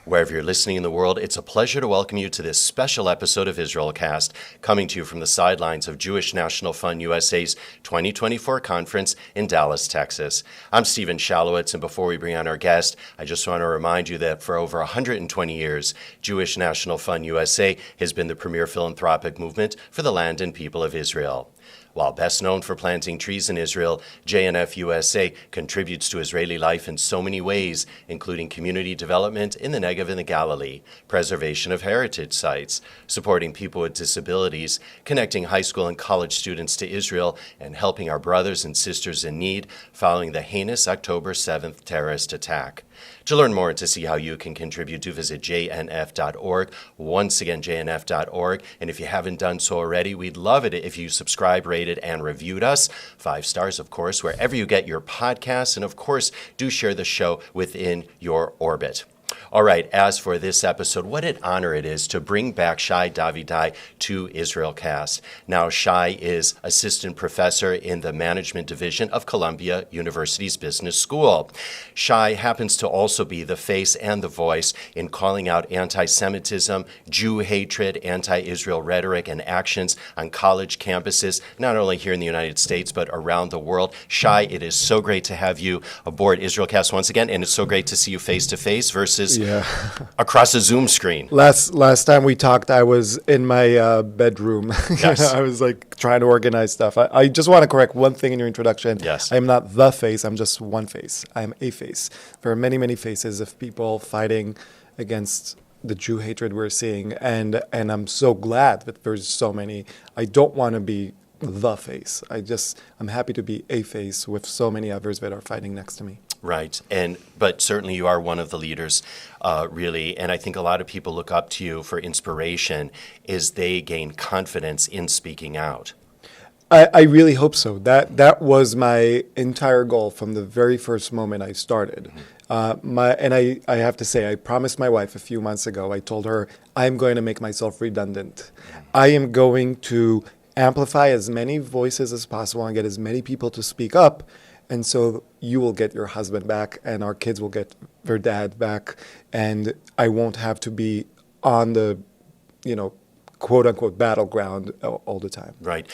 Wherever you're listening in the world, it's a pleasure to welcome you to this special episode of IsraelCast, coming to you from the sidelines of Jewish National Fund USA's 2024 conference in Dallas, Texas. I'm Steven Shalowitz, and before we bring on our guest, I just want to remind you that for over 120 years, Jewish National Fund USA has been the premier philanthropic movement for the land and people of Israel. While best known for planting trees in Israel, JNF USA contributes to Israeli life in so many ways, including community development in the Negev and the Galilee, preservation of heritage sites, supporting people with disabilities, connecting high school and college students to Israel, and helping our brothers and sisters in need following the heinous October 7th terrorist attack. To learn more and to see how you can contribute, do visit jnf.org. Once again, jnf.org. And if you haven't done so already, we'd love it if you subscribe, rated, and reviewed us. 5 stars, of course, wherever you get your podcasts. And of course, do share the show within your orbit. All right, as for this episode, what an honor it is to bring back Shai Davidai to IsraelCast. Now, Shai is assistant professor in the management division of Columbia University's Business School. Shai happens to also be the face and the voice in calling out anti-Semitism, Jew hatred, anti-Israel rhetoric, and actions on college campuses, not only here in the United States, but around the world. Shai, it is so great to have you aboard IsraelCast once again, and it's so great to see you face-to-face versus across a Zoom screen. Last time we talked, I was in my bedroom. Yes. I was like trying to organize stuff. I just want to correct one thing in your introduction. Yes. I'm not the face. I'm just one face. I'm a face. There are many, many faces of people fighting against the Jew hatred we're seeing. And I'm so glad that there's so many. I don't want to be the face. I'm happy to be a face with so many others that are fighting next to me. Right. But certainly you are one of the leaders, really. And I think a lot of people look up to you for inspiration as they gain confidence in speaking out. I really hope so. That was my entire goal from the very first moment I started. Mm-hmm. I have to say, I promised my wife a few months ago, I told her, I'm going to make myself redundant. Mm-hmm. I am going to amplify as many voices as possible and get as many people to speak up. And so you will get your husband back and our kids will get their dad back. And I won't have to be on the, quote unquote battleground all the time. Right.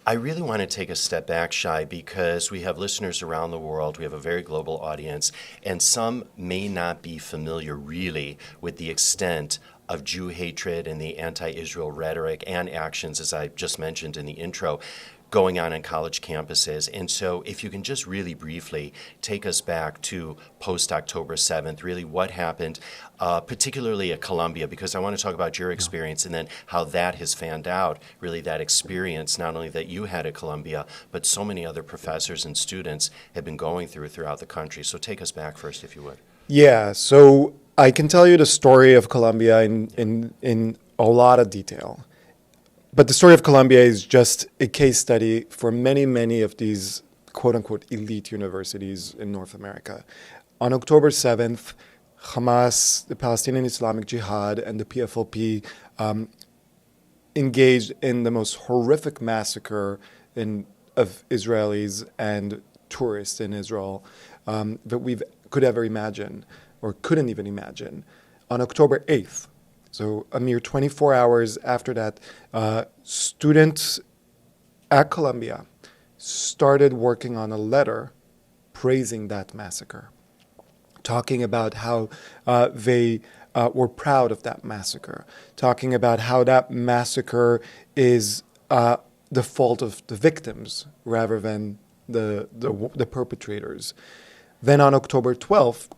I really want to take a step back, Shai, because we have listeners around the world. We have a very global audience, and some may not be familiar really with the extent of Jew hatred and the anti-Israel rhetoric and actions, as I just mentioned in the intro, going on college campuses. And so if you can just really briefly take us back to post-October 7th, really what happened, particularly at Columbia, because I want to talk about your experience and then how that has fanned out, really that experience, not only that you had at Columbia, but so many other professors and students have been going throughout the country. So take us back first, if you would. Yeah, so I can tell you the story of Columbia in a lot of detail. But the story of Columbia is just a case study for many, many of these quote-unquote elite universities in North America. On October 7th, Hamas, the Palestinian Islamic Jihad, and the PFLP engaged in the most horrific massacre of Israelis and tourists in Israel that we could ever imagine, or couldn't even imagine. On October 8th, so a mere 24 hours after that, students at Columbia started working on a letter praising that massacre, talking about how they were proud of that massacre, talking about how that massacre is the fault of the victims rather than the perpetrators. Then on October 12th,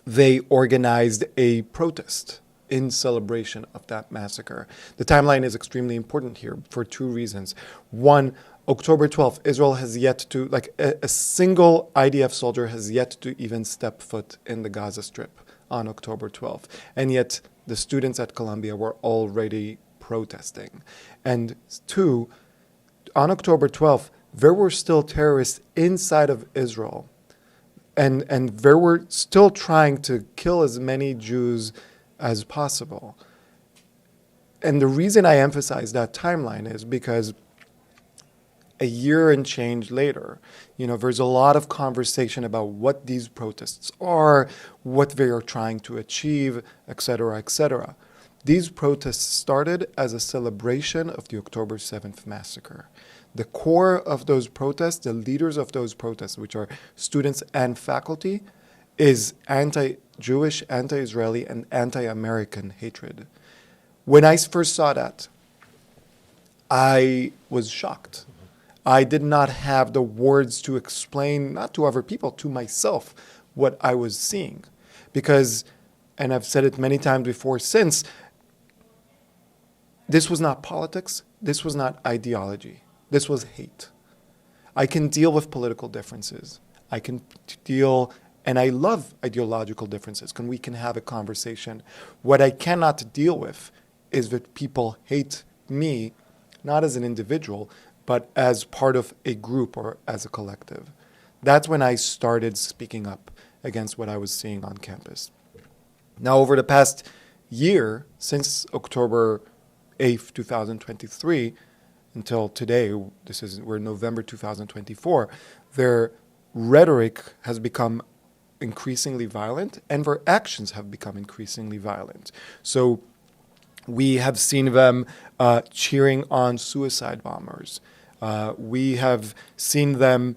they organized a protest in celebration of that massacre. The timeline is extremely important here for 2 reasons. One, October 12th, Israel has yet to, a single IDF soldier has yet to even step foot in the Gaza Strip on October 12th. And yet the students at Columbia were already protesting. And 2, on October 12th, there were still terrorists inside of Israel. And they were still trying to kill as many Jews as possible. And the reason I emphasize that timeline is because a year and change later, there's a lot of conversation about what these protests are, what they are trying to achieve, etc., etc. These protests started as a celebration of the October 7th massacre. The core of those protests, the leaders of those protests, which are students and faculty, is anti-Jewish, anti-Israeli, and anti-American hatred. When I first saw that, I was shocked. I did not have the words to explain, not to other people, to myself, what I was seeing. Because, and I've said it many times before since, this was not politics, this was not ideology, this was hate. I can deal with political differences. I can deal, and I love ideological differences, we can have a conversation. What I cannot deal with is that people hate me, not as an individual, but as part of a group or as a collective. That's when I started speaking up against what I was seeing on campus. Now, over the past year, since October 8th, 2023, until today, we're November 2024, their rhetoric has become increasingly violent and their actions have become increasingly violent. So we have seen them cheering on suicide bombers. We have seen them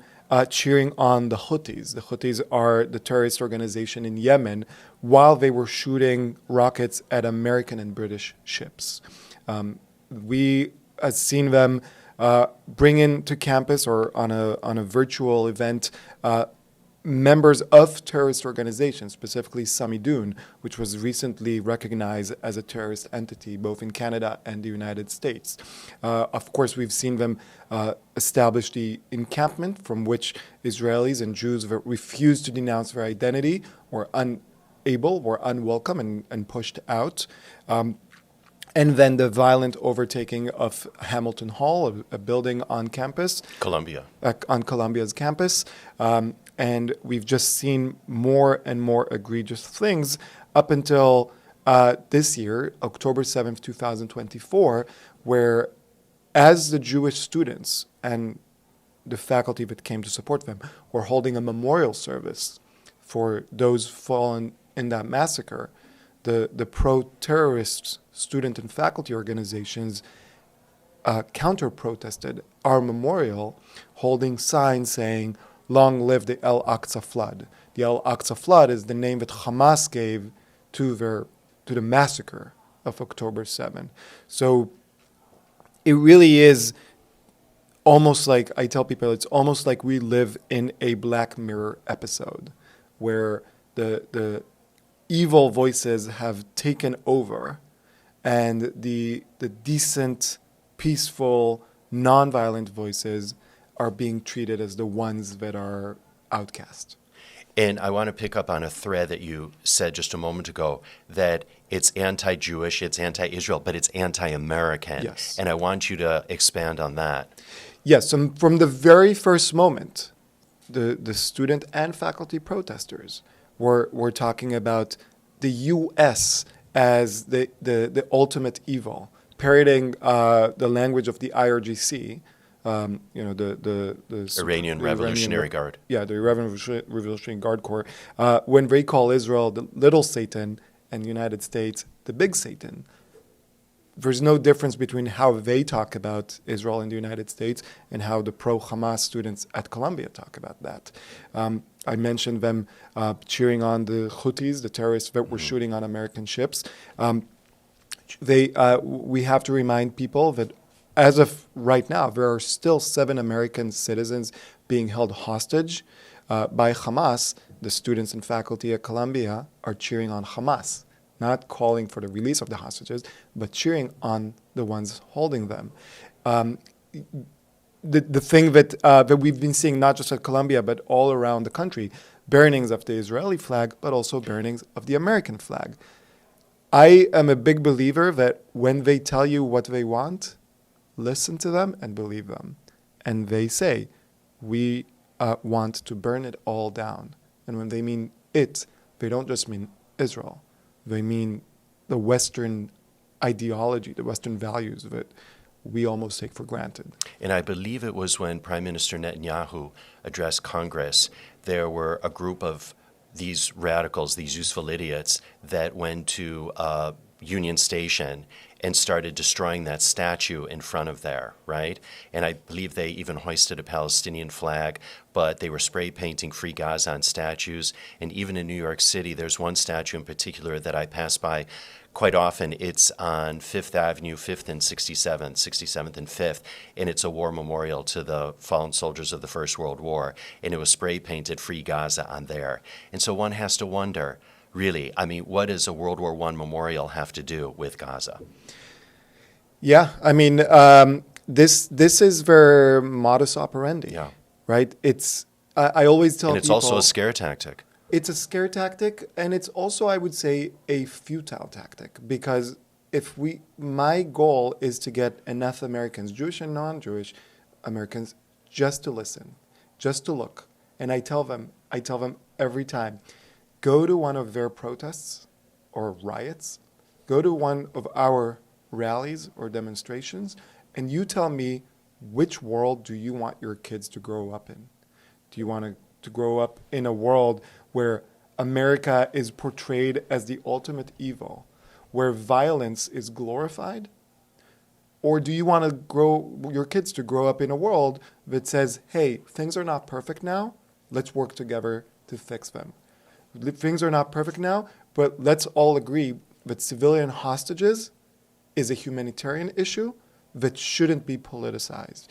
cheering on the Houthis. The Houthis are the terrorist organization in Yemen while they were shooting rockets at American and British ships. We have seen them bring into campus or on a virtual event members of terrorist organizations, specifically Samidun, which was recently recognized as a terrorist entity both in Canada and the United States. Of course, we've seen them establish the encampment from which Israelis and Jews refused to denounce their identity or unable or unwelcome and pushed out. And then the violent overtaking of Hamilton Hall, a building on campus. On Columbia's campus. And we've just seen more and more egregious things up until this year, October 7th, 2024, where as the Jewish students and the faculty that came to support them were holding a memorial service for those fallen in that massacre, the pro-terrorist student and faculty organizations counter-protested our memorial, holding signs saying, "Long live the Al-Aqsa flood." The Al-Aqsa flood is the name that Hamas gave to the massacre of October 7. So it really is almost like, I tell people, it's almost like we live in a Black Mirror episode where the evil voices have taken over and the decent, peaceful, nonviolent voices are being treated as the ones that are outcast. And I want to pick up on a thread that you said just a moment ago, that it's anti-Jewish, it's anti-Israel, but it's anti-American. Yes. And I want you to expand on that. Yes, from the very first moment, the student and faculty protesters were talking about the U.S. as the ultimate evil, parroting the language of the IRGC, the Iranian Revolutionary Guard. Yeah, the Revolutionary Guard Corps. When they call Israel the little Satan and the United States the big Satan, there's no difference between how they talk about Israel in the United States and how the pro-Hamas students at Columbia talk about that. I mentioned them cheering on the Houthis, the terrorists that were shooting on American ships. We have to remind people that as of right now, there are still 7 American citizens being held hostage by Hamas. The students and faculty at Columbia are cheering on Hamas, not calling for the release of the hostages, but cheering on the ones holding them. The thing that we've been seeing, not just at Columbia, but all around the country, burnings of the Israeli flag, but also burnings of the American flag. I am a big believer that when they tell you what they want, listen to them and believe them. And they say, we want to burn it all down. And when they mean it, they don't just mean Israel. They mean the Western ideology, the Western values that we almost take for granted. And I believe it was when Prime Minister Netanyahu addressed Congress, there were a group of these radicals, these useful idiots, that went to Union Station and started destroying that statue in front of there, right? And I believe they even hoisted a Palestinian flag, but they were spray painting Free Gaza on statues. And even in New York City, there's one statue in particular that I pass by quite often. It's on 5th Avenue, 5th and 67th and 5th, and it's a war memorial to the fallen soldiers of the First World War, and it was spray painted Free Gaza on there. And so one has to wonder, really, I mean, what does a World War I memorial have to do with Gaza? Yeah, I mean, this is their modus operandi, right? It's I always tell people... And it's also a scare tactic. It's a scare tactic, and it's also, I would say, a futile tactic, because my goal is to get enough Americans, Jewish and non-Jewish Americans, just to listen, just to look. And I tell them every time, go to one of their protests or riots, go to one of our rallies or demonstrations, and you tell me, which world do you want your kids to grow up in? Do you want to grow up in a world where America is portrayed as the ultimate evil, where violence is glorified? Or do you want to grow your kids to grow up in a world that says, hey, things are not perfect now, let's work together to fix them. Things are not perfect now, but let's all agree that civilian hostages is a humanitarian issue that shouldn't be politicized.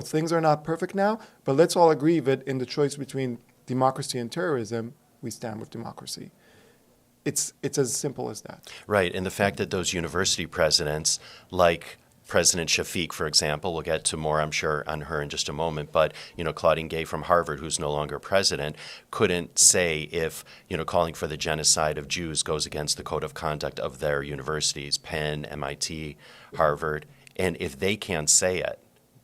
Things are not perfect now, but let's all agree that in the choice between democracy and terrorism, we stand with democracy. It's as simple as that. Right, and the fact that those university presidents, like President Shafiq, for example, we'll get to more, I'm sure, on her in just a moment, but, Claudine Gay from Harvard, who's no longer president, couldn't say if, calling for the genocide of Jews goes against the code of conduct of their universities, Penn, MIT, Harvard, and if they can't say it,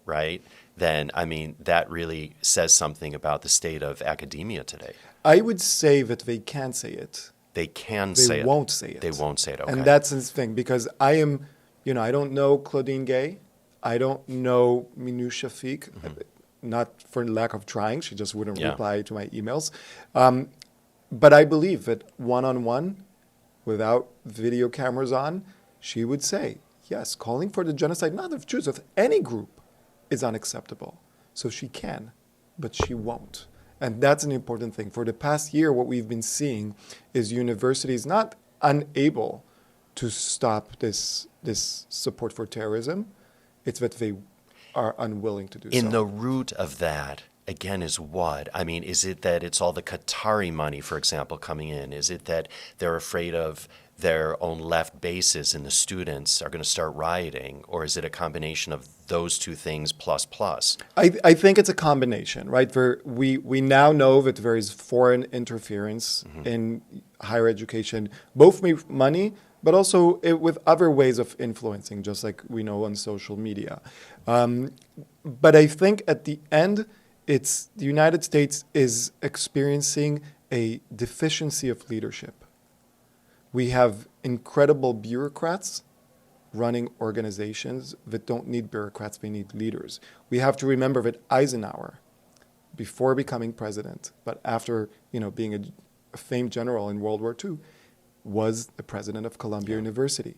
right, then, that really says something about the state of academia today. I would say that they can say it. They can say it. They won't say it. They won't say it, okay. And that's the thing, because I am... I don't know Claudine Gay. I don't know Minu Shafiq, not for lack of trying. She just wouldn't reply to my emails. But I believe that one-on-one, without video cameras on, she would say, yes, calling for the genocide, not of Jews, of any group, is unacceptable. So she can, but she won't. And that's an important thing. For the past year, what we've been seeing is universities not unable to stop this support for terrorism. It's that they are unwilling to do so. In the root of that, again, is what? Is it that it's all the Qatari money, for example, coming in? Is it that they're afraid of their own left bases and the students are going to start rioting? Or is it a combination of those two things plus? I think it's a combination, right? We now know that there is foreign interference in higher education, both with money, but also with other ways of influencing, just like we know on social media. But I think at the end, the United States is experiencing a deficiency of leadership. We have incredible bureaucrats running organizations that don't need bureaucrats, they need leaders. We have to remember that Eisenhower, before becoming president, but after being a famed general in World War II, was the president of Columbia University.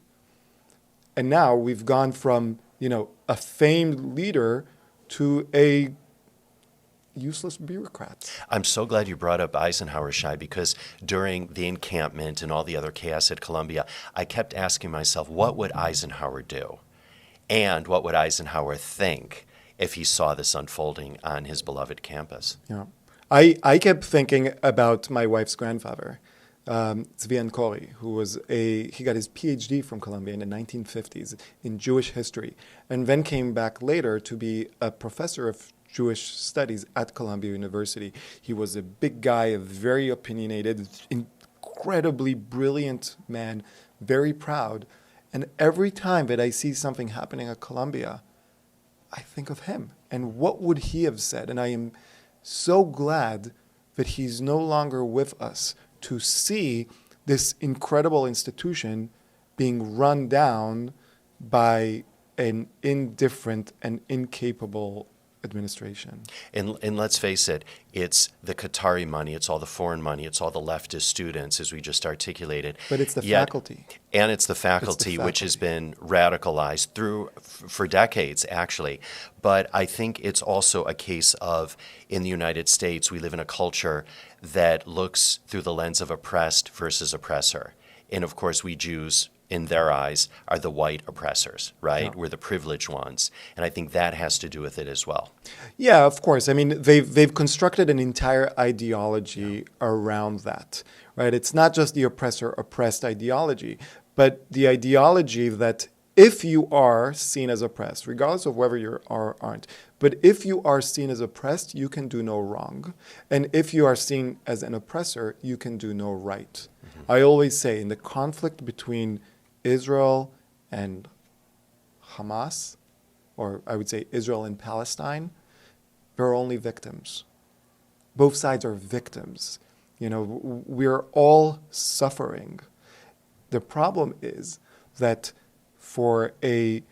And now we've gone from, a famed leader to a useless bureaucrat. I'm so glad you brought up Eisenhower, Shai, because during the encampment and all the other chaos at Columbia, I kept asking myself, what would Eisenhower do? And what would Eisenhower think if he saw this unfolding on his beloved campus? Yeah. I kept thinking about my wife's grandfather, Tzvi Kori, who he got his PhD from Columbia in the 1950s in Jewish history, and then came back later to be a professor of Jewish studies at Columbia University. He was a big guy, a very opinionated, incredibly brilliant man, very proud. And every time that I see something happening at Columbia, I think of him. And what would he have said? And I am so glad that he's no longer with us to see this incredible institution being run down by an indifferent and incapable administration. And let's face it, it's the Qatari money, it's all the foreign money, it's all the leftist students, as we just articulated. But it's the faculty. And it's the faculty, which has been radicalized for decades, actually. But I think it's also a case of, in the United States, we live in a culture that looks through the lens of oppressed versus oppressor. And of course, we Jews, in their eyes, are the white oppressors, right? Yeah. We're the privileged ones. And I think that has to do with it as well. Yeah, of course. I mean, they've constructed an entire ideology around that, right? It's not just the oppressor-oppressed ideology, but the ideology that if you are seen as oppressed, regardless of whether you are or aren't, but if you are seen as oppressed, you can do no wrong. And if you are seen as an oppressor, you can do no right. Mm-hmm. I always say in the conflict between Israel and Hamas, or I would say Israel and Palestine, there are only victims. Both sides are victims. You know, we're all suffering. The problem is that for a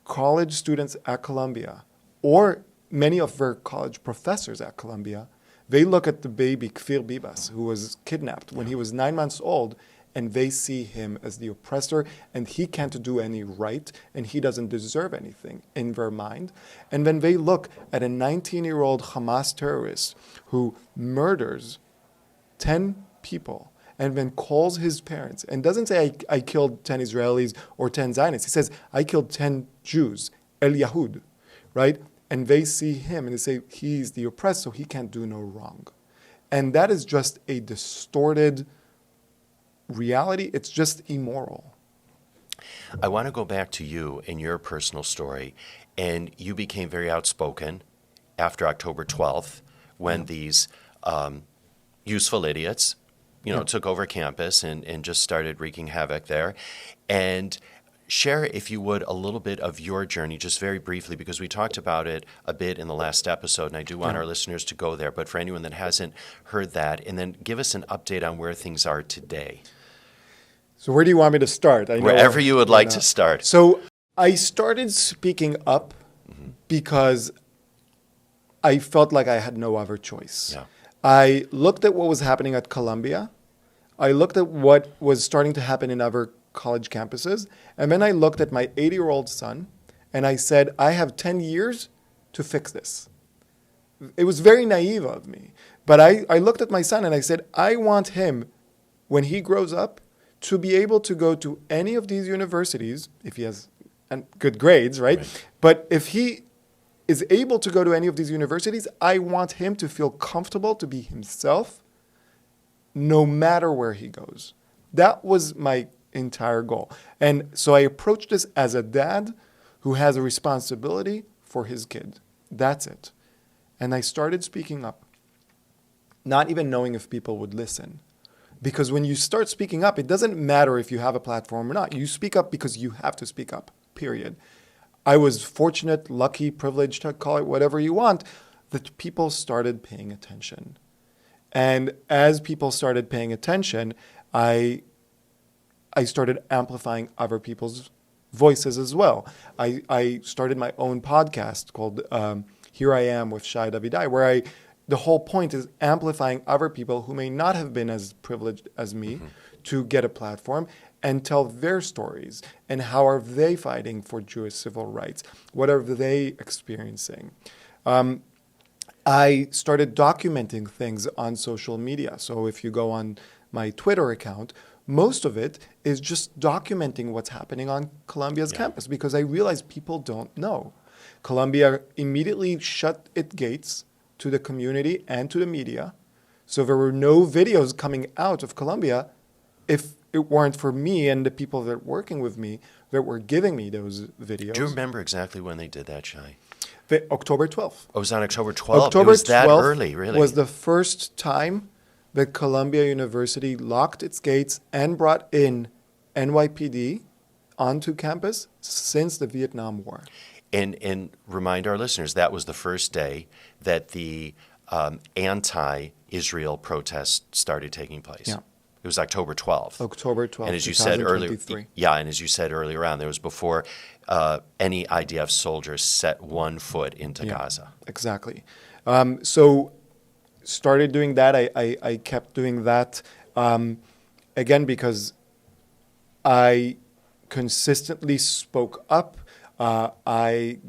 college students at Columbia, or many of their college professors at Columbia, they look at the baby Kfir Bibas, who was kidnapped when he was 9 months old, and they see him as the oppressor, and he can't do any right, and he doesn't deserve anything in their mind. And then they look at a 19-year-old Hamas terrorist who murders 10 people and then calls his parents and doesn't say, I killed 10 Israelis or 10 Zionists. He says, I killed 10 Jews, El Yahud, right? And they see him and they say, he's the oppressed, so he can't do no wrong. And that is just a distorted reality. It's just immoral. I want to go back to you and your personal story. And you became very outspoken after October 12th when these useful idiots, took over campus and just started wreaking havoc there. And share, if you would, a little bit of your journey, just very briefly, because we talked about it a bit in the last episode, and I do want our listeners to go there. But for anyone that hasn't heard that, and then give us an update on where things are today. So where do you want me to start? Wherever you would like to start. So I started speaking up because I felt like I had no other choice. Yeah. I looked at what was happening at Columbia. I looked at what was starting to happen in other college campuses. And then I looked at my 80-year-old son and I said, I have 10 years to fix this. It was very naive of me. But I looked at my son and I said, I want him, when he grows up, to be able to go to any of these universities, if he has good grades, right? But if he is able to go to any of these universities, I want him to feel comfortable to be himself no matter where he goes. That was my entire goal. And so I approached this as a dad who has a responsibility for his kid. That's it. And I started speaking up, not even knowing if people would listen. Because when you start speaking up, it doesn't matter if you have a platform or not. You speak up because you have to speak up, period. I was fortunate, lucky, privileged, call it whatever you want, that people started paying attention. And as people started paying attention, I started amplifying other people's voices as well. I started my own podcast called Here I Am with Shai Davidai, where the whole point is amplifying other people who may not have been as privileged as me to get a platform and tell their stories and how are they fighting for Jewish civil rights. What are they experiencing? I started documenting things on social media. So if you go on my Twitter account, most of it is just documenting what's happening on Columbia's campus because I realized people don't know. Columbia immediately shut its gates to the community and to the media. So there were no videos coming out of Columbia if it weren't for me and the people that were working with me that were giving me those videos. Do you remember exactly when they did that, Shai? October 12th. Oh, it was on October 12th? October it was that 12th early, really? Was the first time that Columbia University locked its gates and brought in NYPD onto campus since the Vietnam War. And remind our listeners, that was the first day that the anti-Israel protests started taking place. Yeah. It was October 12th. October 12th, and as you said earlier, 2023. and as you said earlier on, there was before any IDF soldiers set one foot into Gaza. Exactly. So started doing that. I kept doing that, again, because I consistently spoke up. At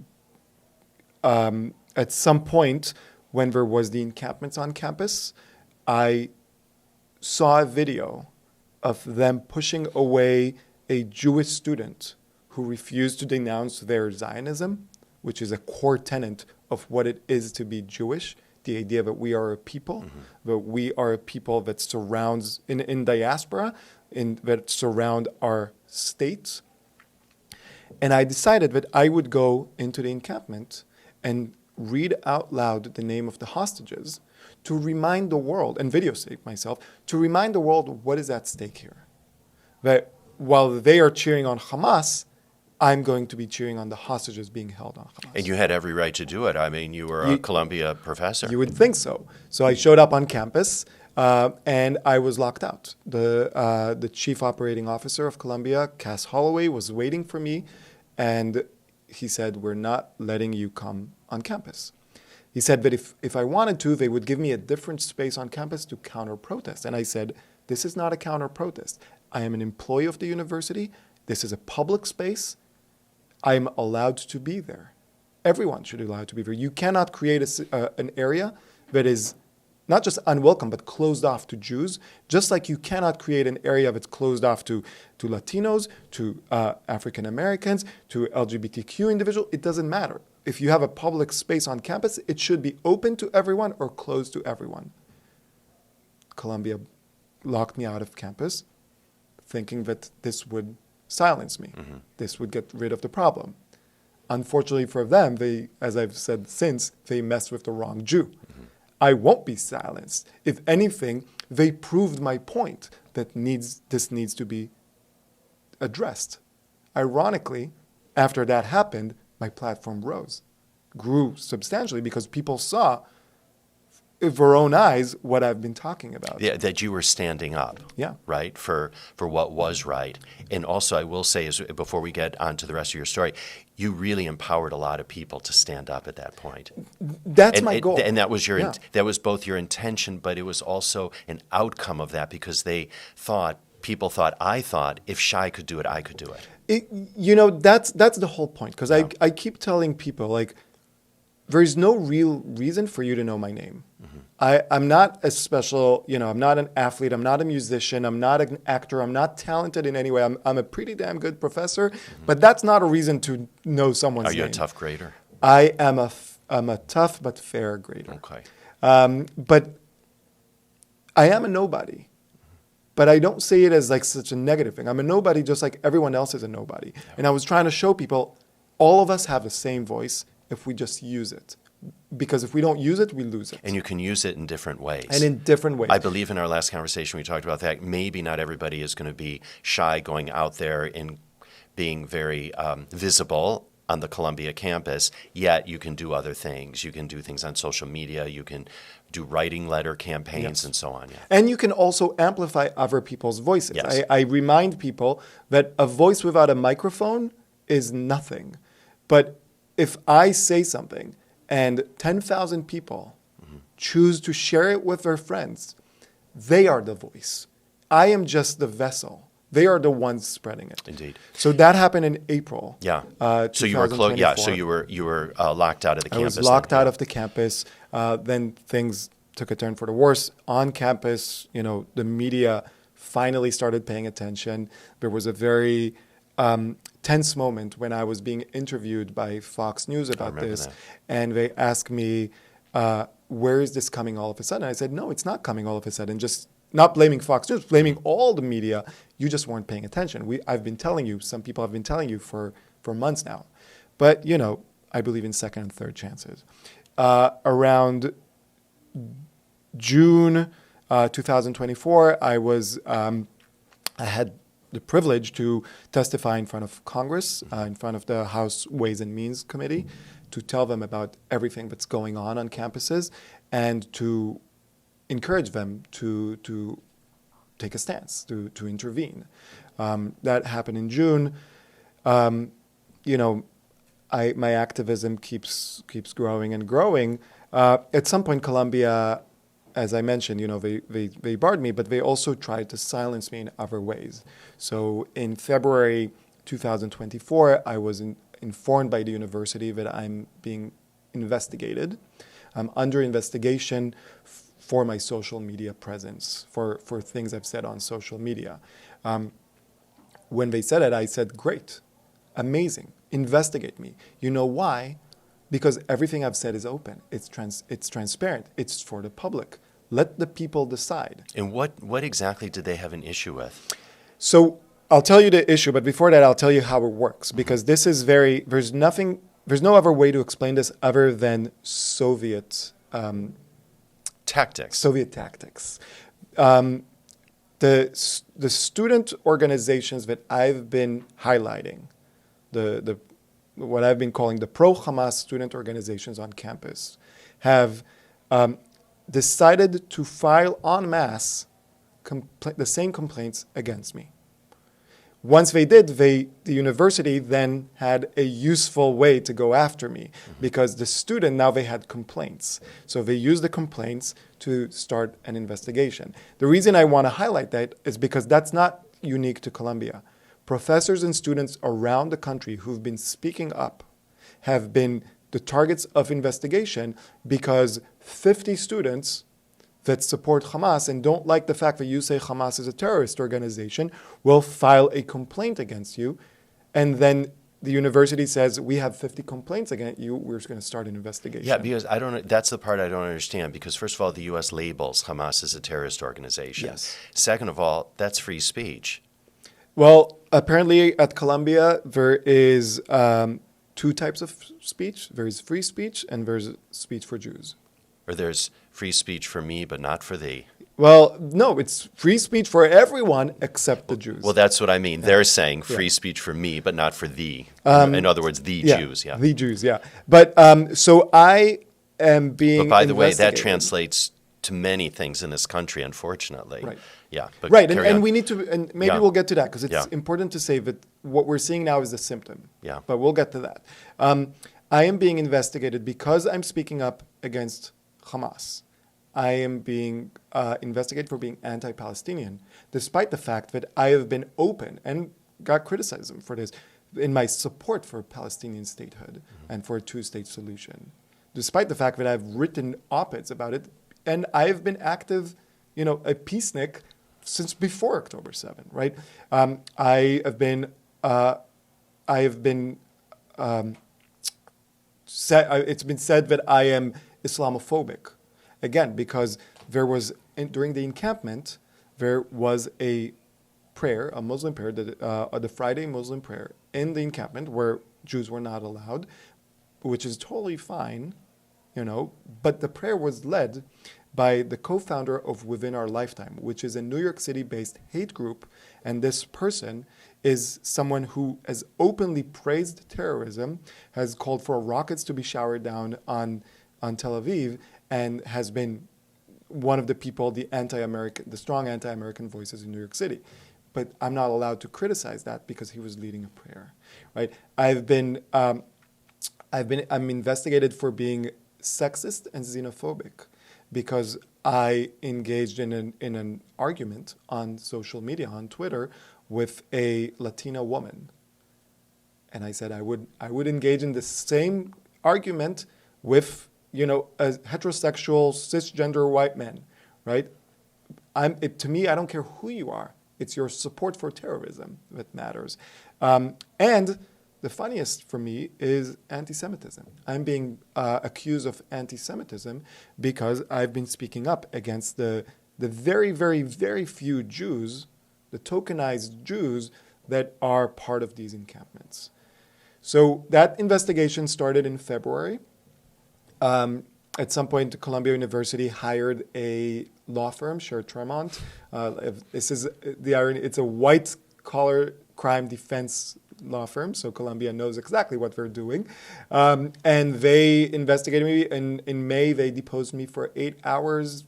some point, when there was the encampments on campus, I saw a video of them pushing away a Jewish student who refused to denounce their Zionism, which is a core tenet of what it is to be Jewish, the idea that we are a people, that we are a people that surrounds, in diaspora, that surround our states. And I decided that I would go into the encampment and read out loud the name of the hostages to remind the world, and videotape myself, to remind the world what is at stake here. That while they are cheering on Hamas, I'm going to be cheering on the hostages being held on Hamas. And you had every right to do it. I mean, you were a Columbia professor. You would think so. So I showed up on campus, and I was locked out. The chief operating officer of Columbia, Cass Holloway, was waiting for me, and he said, "We're not letting you come on campus." He said that if I wanted to, they would give me a different space on campus to counter-protest. And I said, this is not a counter-protest. I am an employee of the university. This is a public space. I am allowed to be there. Everyone should be allowed to be there. You cannot create an area that is not just unwelcome, but closed off to Jews, just like you cannot create an area that's closed off to Latinos, to African Americans, to LGBTQ individuals. It doesn't matter. If you have a public space on campus, it should be open to everyone or closed to everyone. Columbia locked me out of campus, thinking that this would silence me. This would get rid of the problem. Unfortunately for them, they, as I've said since, they messed with the wrong Jew. I won't be silenced. If anything, they proved my point that this needs to be addressed. Ironically, after that happened, my platform grew substantially because people saw with their own eyes what I've been talking about. Yeah, that you were standing up, right, for what was right. And also, I will say, before we get on to the rest of your story, you really empowered a lot of people to stand up at that point. That's my goal. And that was that was both your intention, but it was also an outcome of that because I thought, if Shai could do it, I could do it. That's the whole point. Because I keep telling people, like, there is no real reason for you to know my name. I'm not a special, I'm not an athlete. I'm not a musician. I'm not an actor. I'm not talented in any way. I'm a pretty damn good professor, but that's not a reason to know someone's name. Are you a tough grader? I'm a tough but fair grader. Okay. But I am a nobody. But I don't say it as like such a negative thing. I'm a nobody just like everyone else is a nobody. Yeah. And I was trying to show people all of us have the same voice if we just use it. Because if we don't use it, we lose it. And you can use it in different ways. And in different ways. I believe in our last conversation we talked about that. Maybe not everybody is going to be shy going out there and being very visible on the Columbia campus, yet you can do other things. You can do things on social media. You can do writing letter campaigns and so on. Yeah. And you can also amplify other people's voices. Yes. I remind people that a voice without a microphone is nothing. But if I say something and 10,000 people choose to share it with their friends, they are the voice. I am just the vessel. They are the ones spreading it. Indeed. So that happened in April. Yeah. So you were close. Yeah. So you were locked out of the campus. I was locked out of the campus. Then things took a turn for the worse. On campus, the media finally started paying attention. There was a very tense moment when I was being interviewed by Fox News about this, and they asked me, "Where is this coming all of a sudden?" And I said, "No, it's not coming all of a sudden. Just." Not blaming Fox News, blaming all the media. You just weren't paying attention. I've been telling you, some people have been telling you for months now. But, I believe in second and third chances. Around June 2024, I had the privilege to testify in front of Congress, in front of the House Ways and Means Committee, to tell them about everything that's going on campuses and to encourage them to take a stance, to intervene. That happened in June. My activism keeps growing and growing. At some point, Colombia, as I mentioned, they barred me, but they also tried to silence me in other ways. So in February 2024, I was informed by the university that I'm being investigated. I'm under investigation for my social media presence, for things I've said on social media. When they said it, I said, great, amazing, investigate me. You know why? Because everything I've said is open. It's transparent. It's for the public. Let the people decide. And what exactly did they have an issue with? So I'll tell you the issue, but before that, I'll tell you how it works. Because this is there's no other way to explain this other than Soviet tactics. Soviet tactics. The student organizations that I've been highlighting, what I've been calling the pro-Hamas student organizations on campus, have decided to file en masse the same complaints against me. Once they did, the university then had a useful way to go after me because the student, now they had complaints. So they used the complaints to start an investigation. The reason I want to highlight that is because that's not unique to Colombia. Professors and students around the country who've been speaking up have been the targets of investigation because 50 students that support Hamas and don't like the fact that you say Hamas is a terrorist organization will file a complaint against you. And then the university says, we have 50 complaints against you. We're just going to start an investigation. Yeah, because that's the part I don't understand. Because first of all, the U.S. labels Hamas as a terrorist organization. Yes. Second of all, that's free speech. Well, apparently at Columbia, there is two types of speech. There is free speech and there's speech for Jews. Or there's free speech for me, but not for thee. Well, no, it's free speech for everyone except the Jews. Well, that's what I mean. They're saying free speech for me, but not for thee. In other words, the Jews. Yeah, the Jews. Yeah, but so I am being. But by the way, that translates to many things in this country, unfortunately. Right. Yeah. But right, and we need to, and maybe we'll get to that because it's Yeah. important to say that what we're seeing now is a symptom. Yeah. But we'll get to that. I am being investigated because I'm speaking up against Hamas. I am being investigated for being anti-Palestinian, despite the fact that I have been open and got criticism for this in my support for Palestinian statehood and for a two-state solution, despite the fact that I've written op-eds about it, and I've been active, a peacenik since before October 7, right? It's been said that I am Islamophobic. Again, because during the encampment, there was a prayer, a Muslim prayer, the Friday Muslim prayer in the encampment where Jews were not allowed, which is totally fine, but the prayer was led by the co-founder of Within Our Lifetime, which is a New York City-based hate group, and this person is someone who has openly praised terrorism, has called for rockets to be showered down on Tel Aviv, and has been one of the people, the strong anti-American voices in New York City. But I'm not allowed to criticize that because he was leading a prayer, right? I'm investigated for being sexist and xenophobic because I engaged in an argument on social media, on Twitter, with a Latina woman. And I said I would engage in the same argument with a heterosexual, cisgender white man, right? To me, I don't care who you are. It's your support for terrorism that matters. And the funniest for me is antisemitism. I'm being accused of antisemitism because I've been speaking up against the very, very, very few Jews, the tokenized Jews that are part of these encampments. So that investigation started in February. At some point, Columbia University hired a law firm, Sher Tremont. This is the irony. It's a white-collar crime defense law firm, so Columbia knows exactly what they're doing. And they investigated me. In May, they deposed me for 8 hours,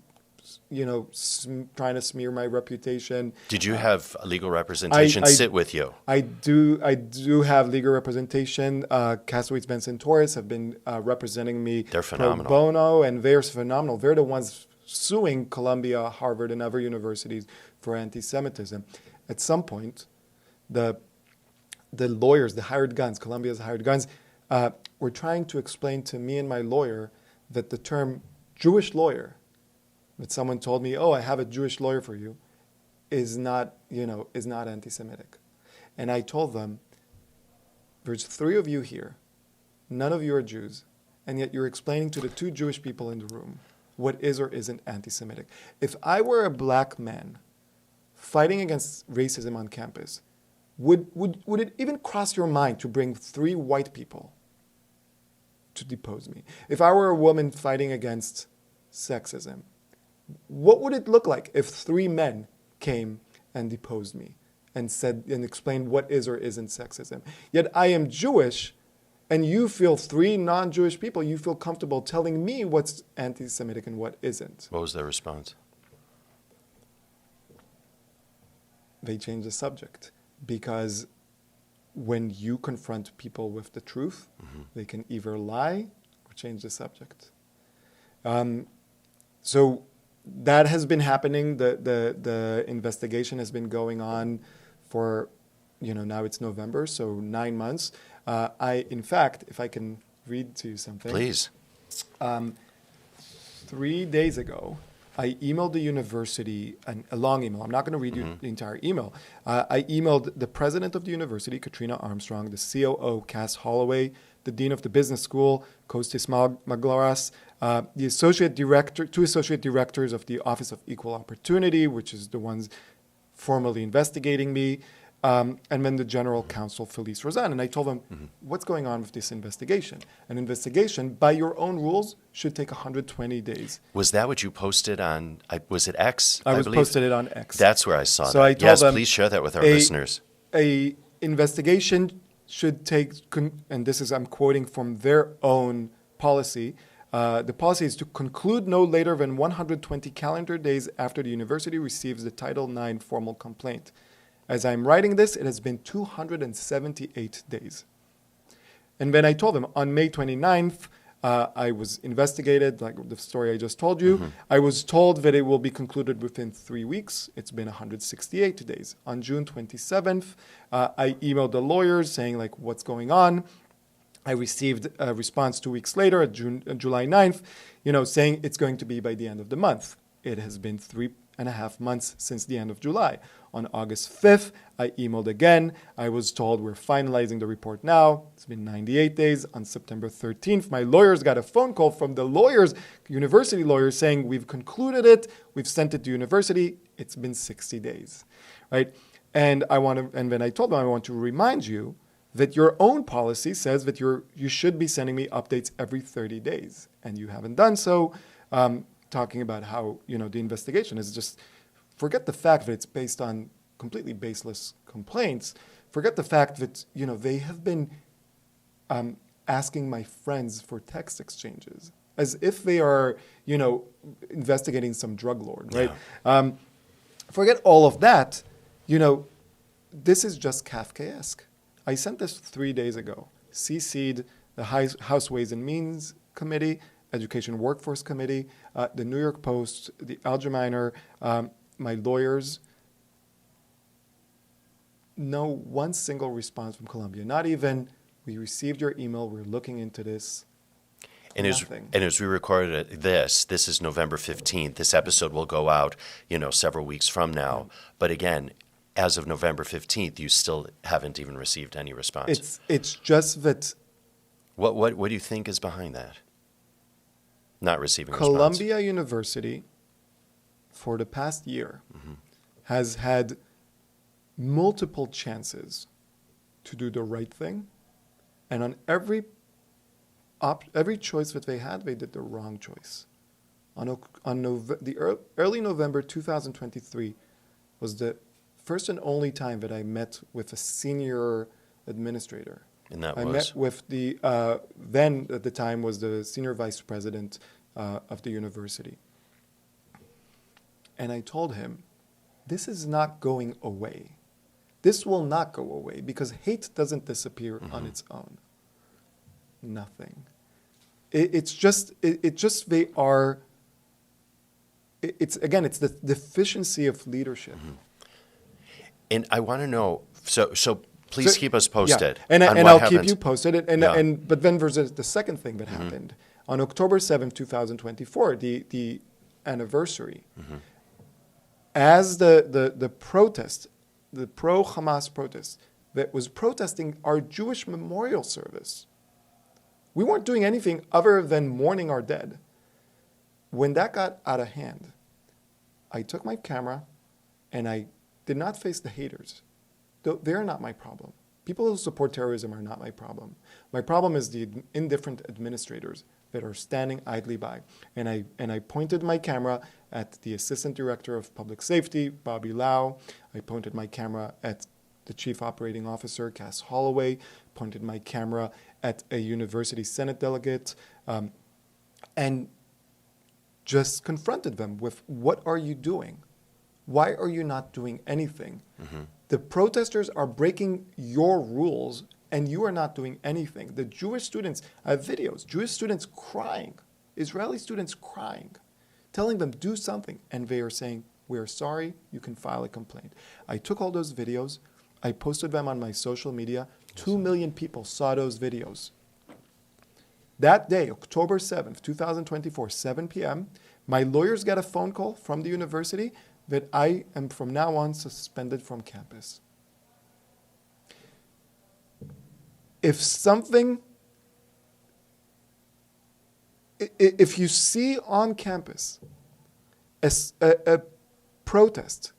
trying to smear my reputation. Did you have legal representation sit with you? I do have legal representation. Kafkaesque, Benson, Torres have been representing me. They're phenomenal. Pro bono, and they're phenomenal. They're the ones suing Columbia, Harvard, and other universities for anti-Semitism. At some point, the lawyers, the hired guns, Columbia's hired guns, were trying to explain to me and my lawyer that the term Jewish lawyer, that someone told me, oh, I have a Jewish lawyer for you, is not anti-Semitic. And I told them, there's 3 of you here, none of you are Jews, and yet you're explaining to the 2 Jewish people in the room what is or isn't anti-Semitic. If I were a black man fighting against racism on campus, would it even cross your mind to bring 3 white people to depose me? If I were a woman fighting against sexism, what would it look like if 3 men came and deposed me and said and explained what is or isn't sexism? Yet I am Jewish, and you feel 3 non-Jewish people, you feel comfortable telling me what's anti-Semitic and what isn't. What was their response? They changed the subject, because when you confront people with the truth, they can either lie or change the subject. So that has been happening. The investigation has been going on for, now it's November, so 9 months. In fact, if I can read to you something. Please. 3 days ago, I emailed the university a long email. I'm not going to read you the entire email. I emailed the president of the university, Katrina Armstrong, the COO, Cass Holloway, the dean of the business school, Kostis Magloras, the associate director, 2 associate directors of the Office of Equal Opportunity, which is the ones formally investigating me, and then the general counsel, Felice Rozan. And I told them, what's going on with this investigation? An investigation, by your own rules, should take 120 days. Was that what you posted on, was it X? I posted it on X. That's where I saw so that. I told them, please share that with our listeners. A investigation should take, and this is, I'm quoting from their own policy, the policy is to conclude no later than 120 calendar days after the university receives the Title IX formal complaint. As I'm writing this, it has been 278 days. And then I told them on May 29th, I was investigated, like the story I just told you. I was told that it will be concluded within 3 weeks. It's been 168 days. On June 27th, I emailed the lawyers saying, what's going on? I received a response 2 weeks later, July 9th, saying it's going to be by the end of the month. It has been 3.5 months since the end of July. On August 5th, I emailed again. I was told we're finalizing the report now. It's been 98 days. On September 13th, my lawyers got a phone call from the university lawyers saying we've concluded it. We've sent it to university. It's been 60 days, right? And then I told them I want to remind you that your own policy says that you should be sending me updates every 30 days, and you haven't done so. Talking about how the investigation is just. Forget the fact that it's based on completely baseless complaints. Forget the fact that, they have been asking my friends for text exchanges as if they are, investigating some drug lord, right? Yeah. Forget all of that. This is just Kafkaesque. I sent this 3 days ago, CC'd the House Ways and Means Committee, Education Workforce Committee, the New York Post, the Algemeiner, my lawyers. No one single response from Columbia. Not even, we received your email, we're looking into this. And as we recorded this is November 15th. This episode will go out, several weeks from now. But again, as of November 15th, you still haven't even received any response. It's just that. What do you think is behind that? Not receiving Columbia response. University, for the past year, has had multiple chances to do the right thing, and on every choice that they had, they did the wrong choice. Early November 2023 was the first and only time that I met with a senior administrator. And that I met with the then at the time was the senior vice president of the university. And I told him, this is not going away. This will not go away because hate doesn't disappear on its own. Nothing. It's just they are. It's the deficiency of leadership. And I want to know. So please keep us posted. Yeah. And on I'll what keep you posted. But then there's the second thing that happened on October 7th, 2024, the anniversary. As the protest, the pro-Hamas protest that was protesting our Jewish memorial service. We weren't doing anything other than mourning our dead. When that got out of hand, I took my camera and I did not face the haters. They're not my problem. People who support terrorism are not my problem. My problem is the indifferent administrators that are standing idly by. And I pointed my camera at the Assistant Director of Public Safety, Bobby Lau. I pointed my camera at the Chief Operating Officer, Cass Holloway, pointed my camera at a university Senate delegate, and just confronted them with, what are you doing? Why are you not doing anything? The protesters are breaking your rules and you are not doing anything. The Jewish students, I have videos, Jewish students crying, Israeli students crying, telling them do something. And they are saying, we are sorry, you can file a complaint. I took all those videos, I posted them on my social media. 2 million people saw those videos. That day, October 7th, 2024, 7 p.m., my lawyers got a phone call from the university that I am from now on suspended from campus. If you see on campus a protest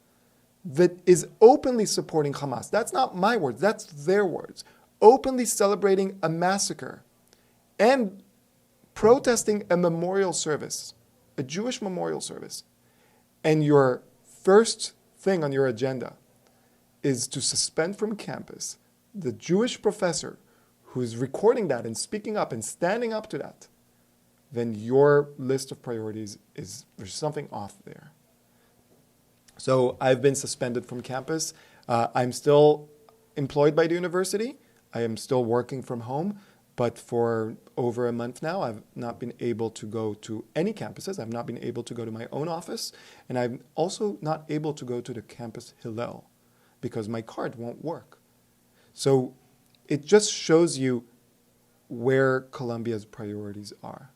that is openly supporting Hamas, that's not my words, that's their words, openly celebrating a massacre and protesting a memorial service, a Jewish memorial service, and your first thing on your agenda is to suspend from campus the Jewish professor who's recording that and speaking up and standing up to that, then your list of priorities there's something off there. So I've been suspended from campus. I'm still employed by the university. I am still working from home, but for over a month now, I've not been able to go to any campuses. I've not been able to go to my own office, and I'm also not able to go to the campus Hillel because my card won't work. So it just shows you where Columbia's priorities are.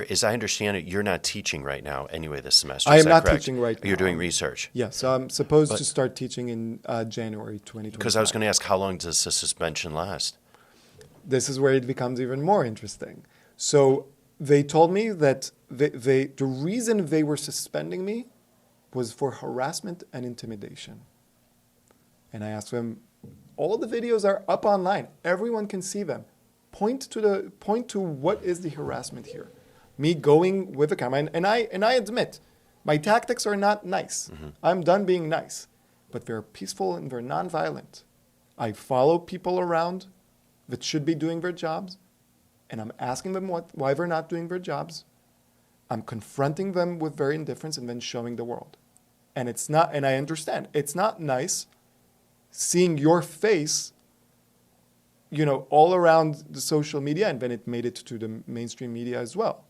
As I understand it, you're not teaching right now anyway this semester. I am not correct? teaching right now. You're doing research. Yes, so I'm supposed to start teaching in January 2025. Because I was going to ask, how long does the suspension last? This is where it becomes even more interesting. So they told me that the reason they were suspending me was for harassment and intimidation. And I asked them, all the videos are up online. Everyone can see them. Point to what is the harassment here. Me going with a camera, and I admit, my tactics are not nice. I'm done being nice, but they're peaceful and they're nonviolent. I follow people around that should be doing their jobs, and I'm asking them why they're not doing their jobs. I'm confronting them with their indifference and then showing the world. And it's not, and I understand, it's not nice seeing your face all around the social media, and then it made it to the mainstream media as well.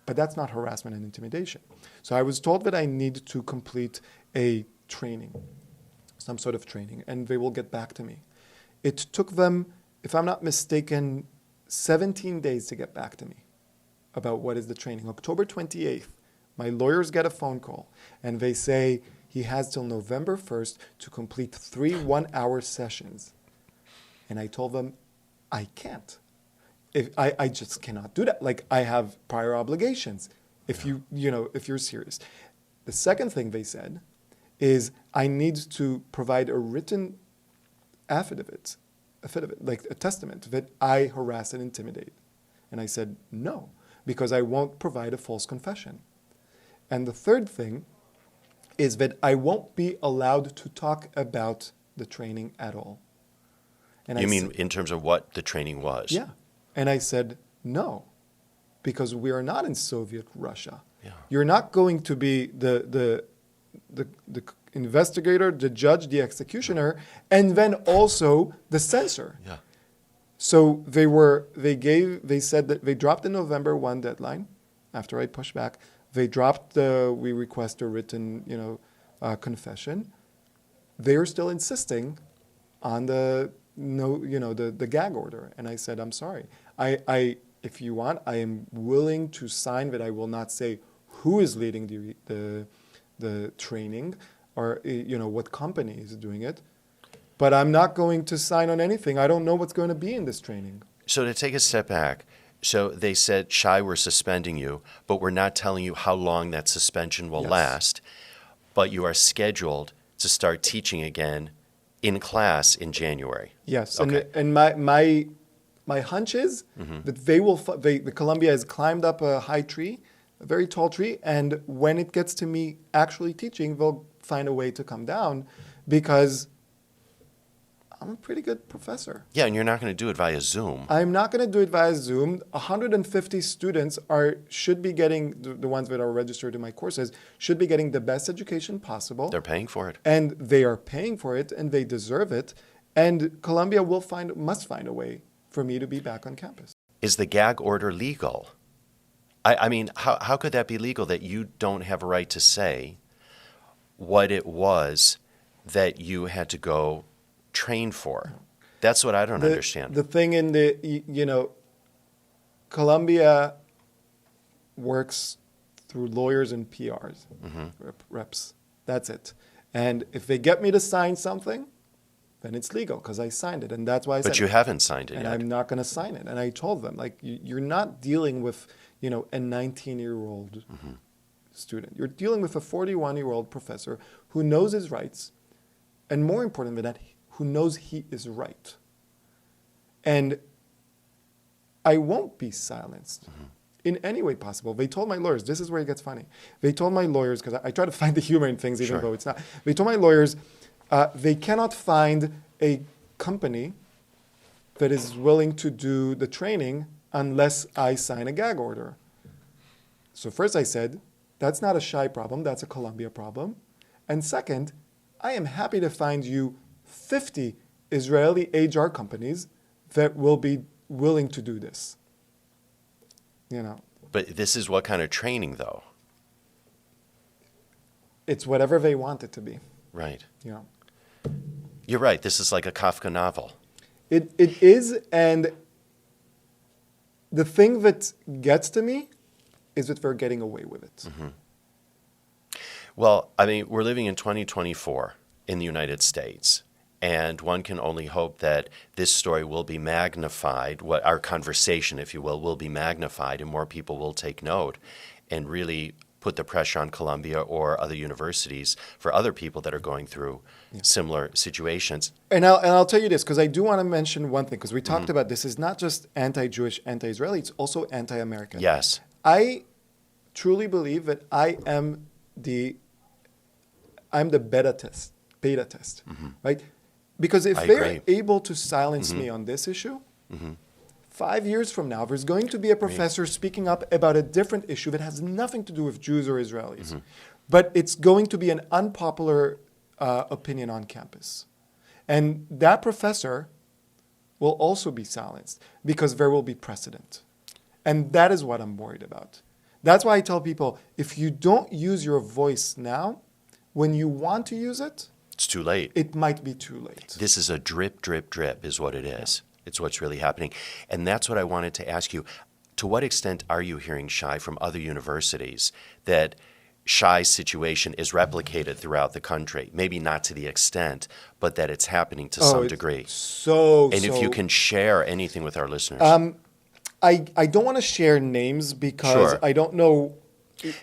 But that's not harassment and intimidation. So I was told that I need to complete a training, some sort of training, and they will get back to me. It took them, if I'm not mistaken, 17 days to get back to me about what is the training. October 28th, my lawyers get a phone call, and they say he has till November 1st to complete 3 1-hour sessions. And I told them, I can't. I just cannot do that. Like, I have prior obligations if you're serious. The second thing they said is I need to provide a written affidavit, like a testament that I harass and intimidate. And I said, no, because I won't provide a false confession. And the third thing is that I won't be allowed to talk about the training at all. And you mean in terms of what the training was? Yeah. And I said, no, because we are not in Soviet Russia. Yeah. You're not going to be the investigator, the judge, the executioner, and then also the censor. Yeah. So they said that they dropped the November 1 deadline after I pushed back. They dropped we request a written, confession. They are still insisting on the gag order. And I said, I'm sorry. If you want, I am willing to sign that I will not say who is leading the training or, what company is doing it. But I'm not going to sign on anything. I don't know what's going to be in this training. So to take a step back, so they said, Shai, we're suspending you, but we're not telling you how long that suspension will last. But you are scheduled to start teaching again in class in January. Yes, Okay. and my hunch is that the Columbia has climbed up a high tree, a very tall tree, and when it gets to me actually teaching, they'll find a way to come down because I'm a pretty good professor. Yeah, and you're not going to do it via Zoom. I'm not going to do it via Zoom. 150 students should be getting, the ones that are registered in my courses, should be getting the best education possible. They're paying for it. And they are paying for it, and they deserve it. And Columbia must find a way for me to be back on campus. Is the gag order legal? I mean, how could that be legal that you don't have a right to say what it was that you had to go train for? That's what I don't understand. The thing Columbia works through lawyers and PRs, reps. That's it. And if they get me to sign something, then it's legal because I signed it. And that's why I said But you haven't signed it and yet. I'm not going to sign it. And I told them, you're not dealing with, a 19-year-old student. You're dealing with a 41-year-old professor who knows his rights, and more important than that, who knows he is right. And I won't be silenced in any way possible. They told my lawyers, this is where it gets funny. They told my lawyers, because I try to find the humor in things even though it's not. They told my lawyers, they cannot find a company that is willing to do the training unless I sign a gag order. So first I said, that's not a Shai problem, that's a Columbia problem. And second, I am happy to find you 50 Israeli HR companies that will be willing to do this. But this is what kind of training, though? It's whatever they want it to be. Right. Yeah. You're right. This is like a Kafka novel. It is, and the thing that gets to me is that they're getting away with it. Well, I mean, we're living in 2024 in the United States, and one can only hope that this story will be magnified, our conversation, if you will be magnified, and more people will take note and really put the pressure on Columbia or other universities for other people that are going through similar situations. And I'll tell you this, because I do want to mention one thing, because we talked about this is not just anti-Jewish, anti-Israeli, it's also anti-American. Yes. I truly believe that I am I'm the beta test, right? Because if they're able to silence me on this issue, 5 years from now, there's going to be a professor speaking up about a different issue that has nothing to do with Jews or Israelis. But it's going to be an unpopular opinion on campus. And that professor will also be silenced because there will be precedent. And that is what I'm worried about. That's why I tell people, if you don't use your voice now, when you want to use it, it's too late. It might be too late. This is a drip, drip, drip is what it is. It's what's really happening. And that's what I wanted to ask you. To what extent are you hearing, Shai, from other universities that Shai's situation is replicated throughout the country? Maybe not to the extent, but that it's happening to some degree. If you can share anything with our listeners. I don't want to share names because I don't know.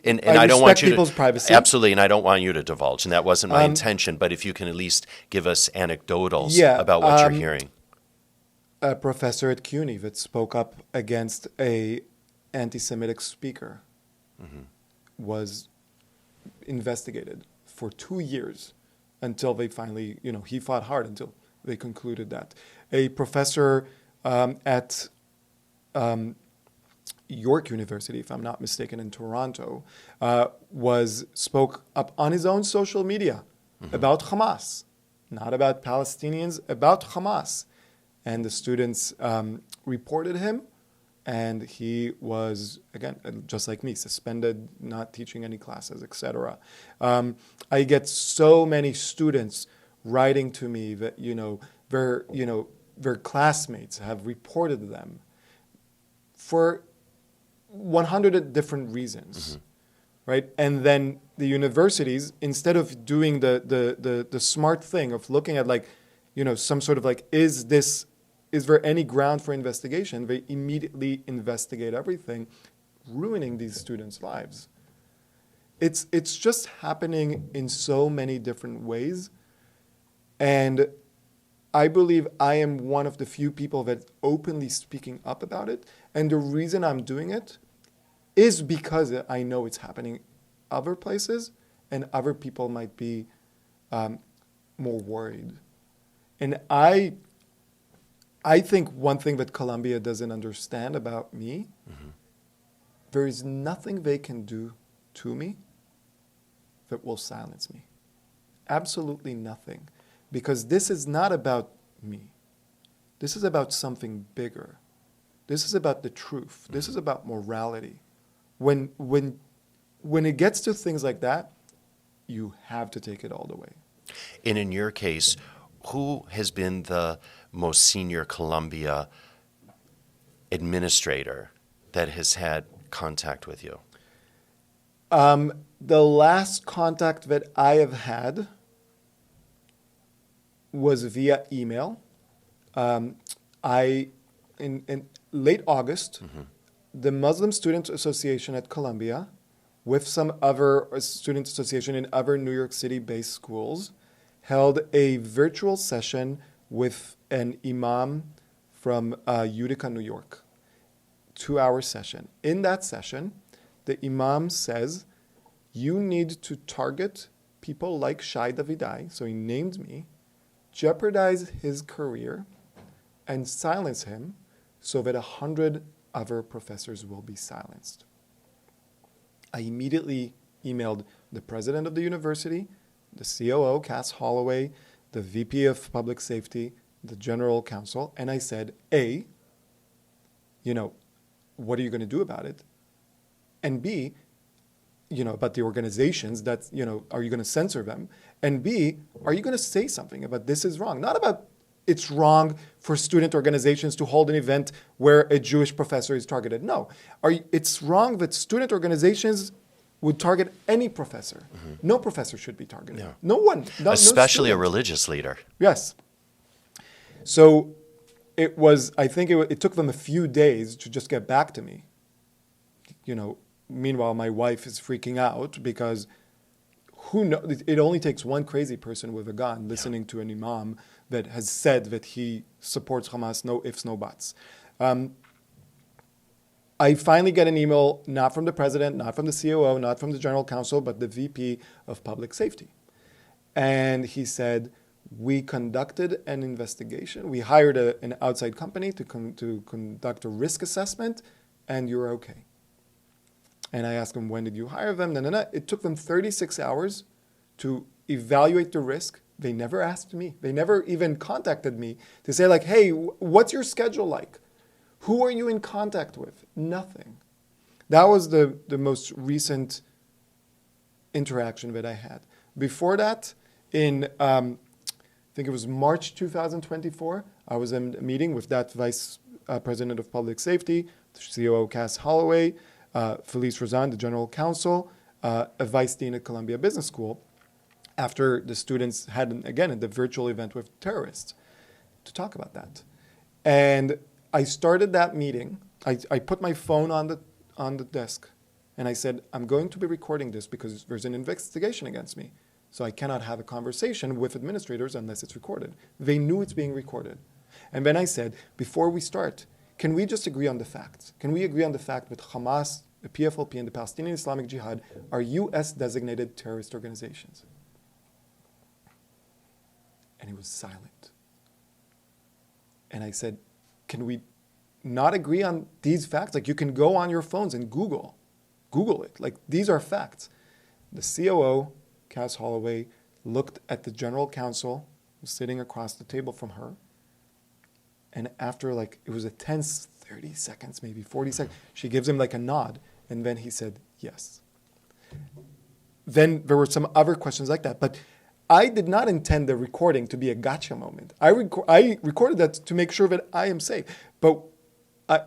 And I don't want you people's to, privacy. Absolutely, and I don't want you to divulge, and that wasn't my intention, but if you can at least give us anecdotals about what you're hearing. A professor at CUNY that spoke up against a anti-Semitic speaker was investigated for 2 years until they finally, he fought hard until they concluded that. A professor at York University, if I'm not mistaken, in Toronto, spoke up on his own social media about Hamas, not about Palestinians, about Hamas. And the students reported him, and he was, again, just like me, suspended, not teaching any classes, etc. I get so many students writing to me that, their classmates have reported them for 100 different reasons, right? And then the universities, instead of doing the smart thing of looking at some sort of is there any ground for investigation, they immediately investigate everything, ruining these students' lives. It's just happening in so many different ways. And I believe I am one of the few people that openly speaking up about it. And the reason I'm doing it is because I know it's happening other places and other people might be more worried. And I think one thing that Columbia doesn't understand about me, there is nothing they can do to me that will silence me. Absolutely nothing. Because this is not about me. This is about something bigger. This is about the truth. This is about morality. When it gets to things like that, you have to take it all the way. And in your case, who has been the most senior Columbia administrator that has had contact with you? The last contact that I have had was via email. In late August, the Muslim Student Association at Columbia, with some other student association in other New York City-based schools, held a virtual session with an imam from Utica, New York. 2-hour session. In that session, the imam says, you need to target people like Shai Davidai, so he named me, jeopardize his career, and silence him so that 100 other professors will be silenced. I immediately emailed the president of the university, the COO, Cass Holloway, the VP of Public Safety, the general counsel, and I said, A, what are you going to do about it? And B, about the organizations that, are you going to censor them? And B, are you going to say something about this is wrong? Not about it's wrong for student organizations to hold an event where a Jewish professor is targeted. No, it's wrong that student organizations would target any professor. No professor should be targeted. Yeah. No one. Especially no a religious leader. Yes. So I think it took them a few days to just get back to me. Meanwhile, my wife is freaking out because who knows? It only takes one crazy person with a gun listening to an imam that has said that he supports Hamas, no ifs, no buts. I finally get an email, not from the president, not from the COO, not from the general counsel, but the VP of Public Safety. And he said, we conducted an investigation. We hired an outside company to conduct a risk assessment, and you're okay. And I asked him, when did you hire them? It took them 36 hours to evaluate the risk. They never asked me. They never even contacted me to say hey, what's your schedule like? Who are you in contact with? Nothing. That was the most recent interaction that I had. Before that, in I think it was March 2024, I was in a meeting with that Vice President of Public Safety, the COO Cass Holloway, Felice Rozan, the General Counsel, a Vice Dean at Columbia Business School, after the students had, the virtual event with terrorists, to talk about that. And I started that meeting. I put my phone on the desk, and I said, I'm going to be recording this because there's an investigation against me. So I cannot have a conversation with administrators unless it's recorded. They knew it's being recorded. And then I said, before we start, can we just agree on the facts? Can we agree on the fact that Hamas, the PFLP, and the Palestinian Islamic Jihad are U.S.-designated terrorist organizations? And he was silent. And I said, can we not agree on these facts. Like, you can go on your phones and Google it. Like, these are facts. The COO, Cass Holloway, looked at the general counsel, who was sitting across the table from her, and after, like, it was a tense 30 seconds, maybe 40 seconds, she gives him like a nod, and then he said yes. Then there were some other questions like that, but I did not intend the recording to be a gotcha moment. I recorded that to make sure that I am safe. But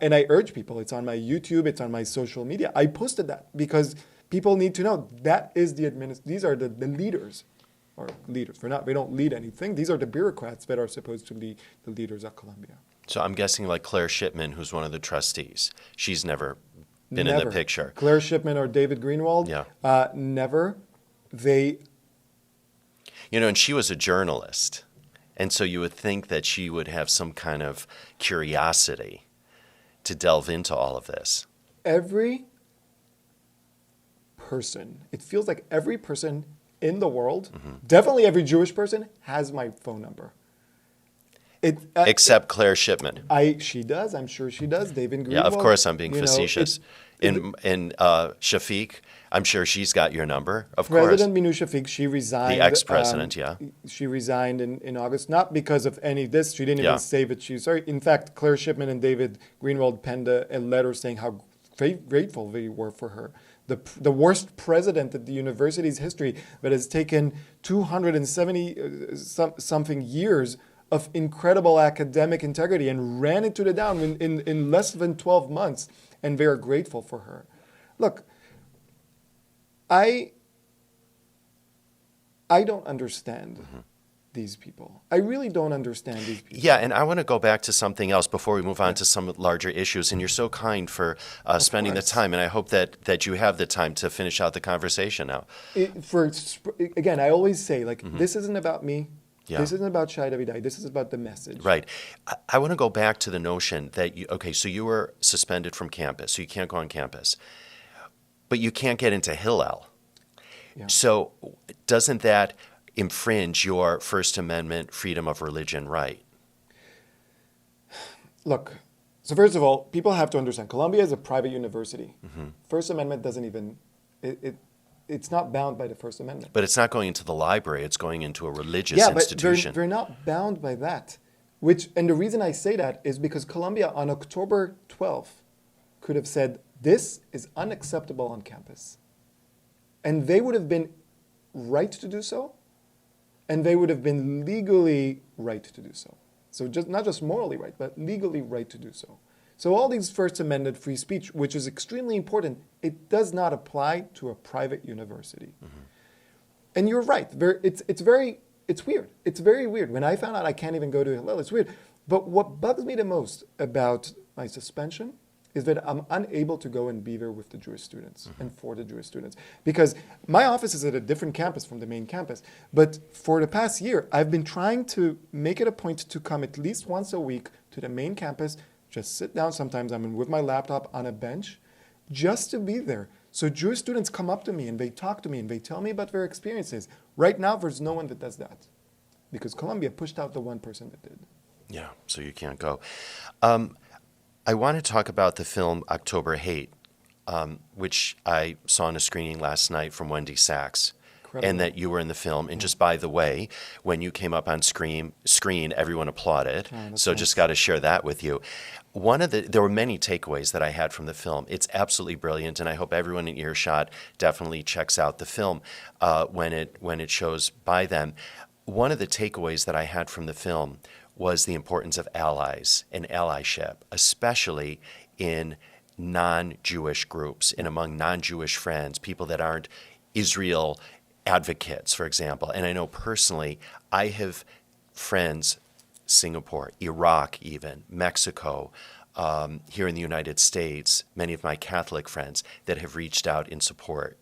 and I urge people, it's on my YouTube, it's on my social media. I posted that because people need to know that is these are the leaders, or leaders. They don't lead anything. These are the bureaucrats that are supposed to be the leaders at Columbia. So I'm guessing like Claire Shipman, who's one of the trustees, she's never been in the picture. Claire Shipman or David Greenwald? Yeah. Never. And she was a journalist. And so you would think that she would have some kind of curiosity to delve into all of this. Every person, it feels like every person in the world, definitely every Jewish person, has my phone number. Except Claire Shipman. She does. I'm sure she does. David Greenwald. Yeah, of course I'm being facetious. And Shafiq, I'm sure she's got your number, of course. President Minu Shafiq, she resigned. The ex-president, She resigned in August, not because of any of this. She didn't even say that she's sorry. In fact, Claire Shipman and David Greenwald penned a letter saying how grateful they were for her. The worst president of the university's history that has taken 270 something years of incredible academic integrity and ran it to the down in less than 12 months, and they're grateful for her. Look, I don't understand these people. I really don't understand these people. Yeah, and I want to go back to something else before we move on to some larger issues, and you're so kind for spending the time, and I hope that you have the time to finish out the conversation now. Again, I always say, this isn't about me. Yeah. This isn't about Shai Davidai. This is about the message. Right. I want to go back to the notion that, so you were suspended from campus, so you can't go on campus, but you can't get into Hillel. Yeah. So doesn't that infringe your First Amendment freedom of religion right? Look, so first of all, people have to understand, Columbia is a private university. First Amendment doesn't even, it's not bound by the First Amendment. But it's not going into the library. It's going into a religious institution. Yeah, but they're not bound by that. And the reason I say that is because Columbia on October 12th could have said, this is unacceptable on campus. And they would have been right to do so. And they would have been legally right to do so. So not just morally right, but legally right to do so. So all these First Amendment free speech, which is extremely important, it does not apply to a private university. And you're right. It's weird. It's very weird. When I found out I can't even go to Hillel, it's weird. But what bugs me the most about my suspension is that I'm unable to go and be there with the Jewish students and for the Jewish students. Because my office is at a different campus from the main campus. But for the past year, I've been trying to make it a point to come at least once a week to the main campus, just sit down. Sometimes I'm with my laptop on a bench, just to be there. So Jewish students come up to me and they talk to me and they tell me about their experiences. Right now, there's no one that does that because Columbia pushed out the one person that did. Yeah, so you can't go. I want to talk about the film October Hate, which I saw in a screening last night from Wendy Sachs. Incredible. And that you were in the film. And just by the way, when you came up on screen, everyone applauded. So nice. Just got to share that with you. There were many takeaways that I had from the film. It's absolutely brilliant, and I hope everyone in earshot definitely checks out the film when it shows by them. One of the takeaways that I had from the film was the importance of allies and allyship, especially in non-Jewish groups and among non-Jewish friends, people that aren't Israel advocates, for example. And I know personally, I have friends, Singapore, Iraq even, Mexico, here in the United States, many of my Catholic friends that have reached out in support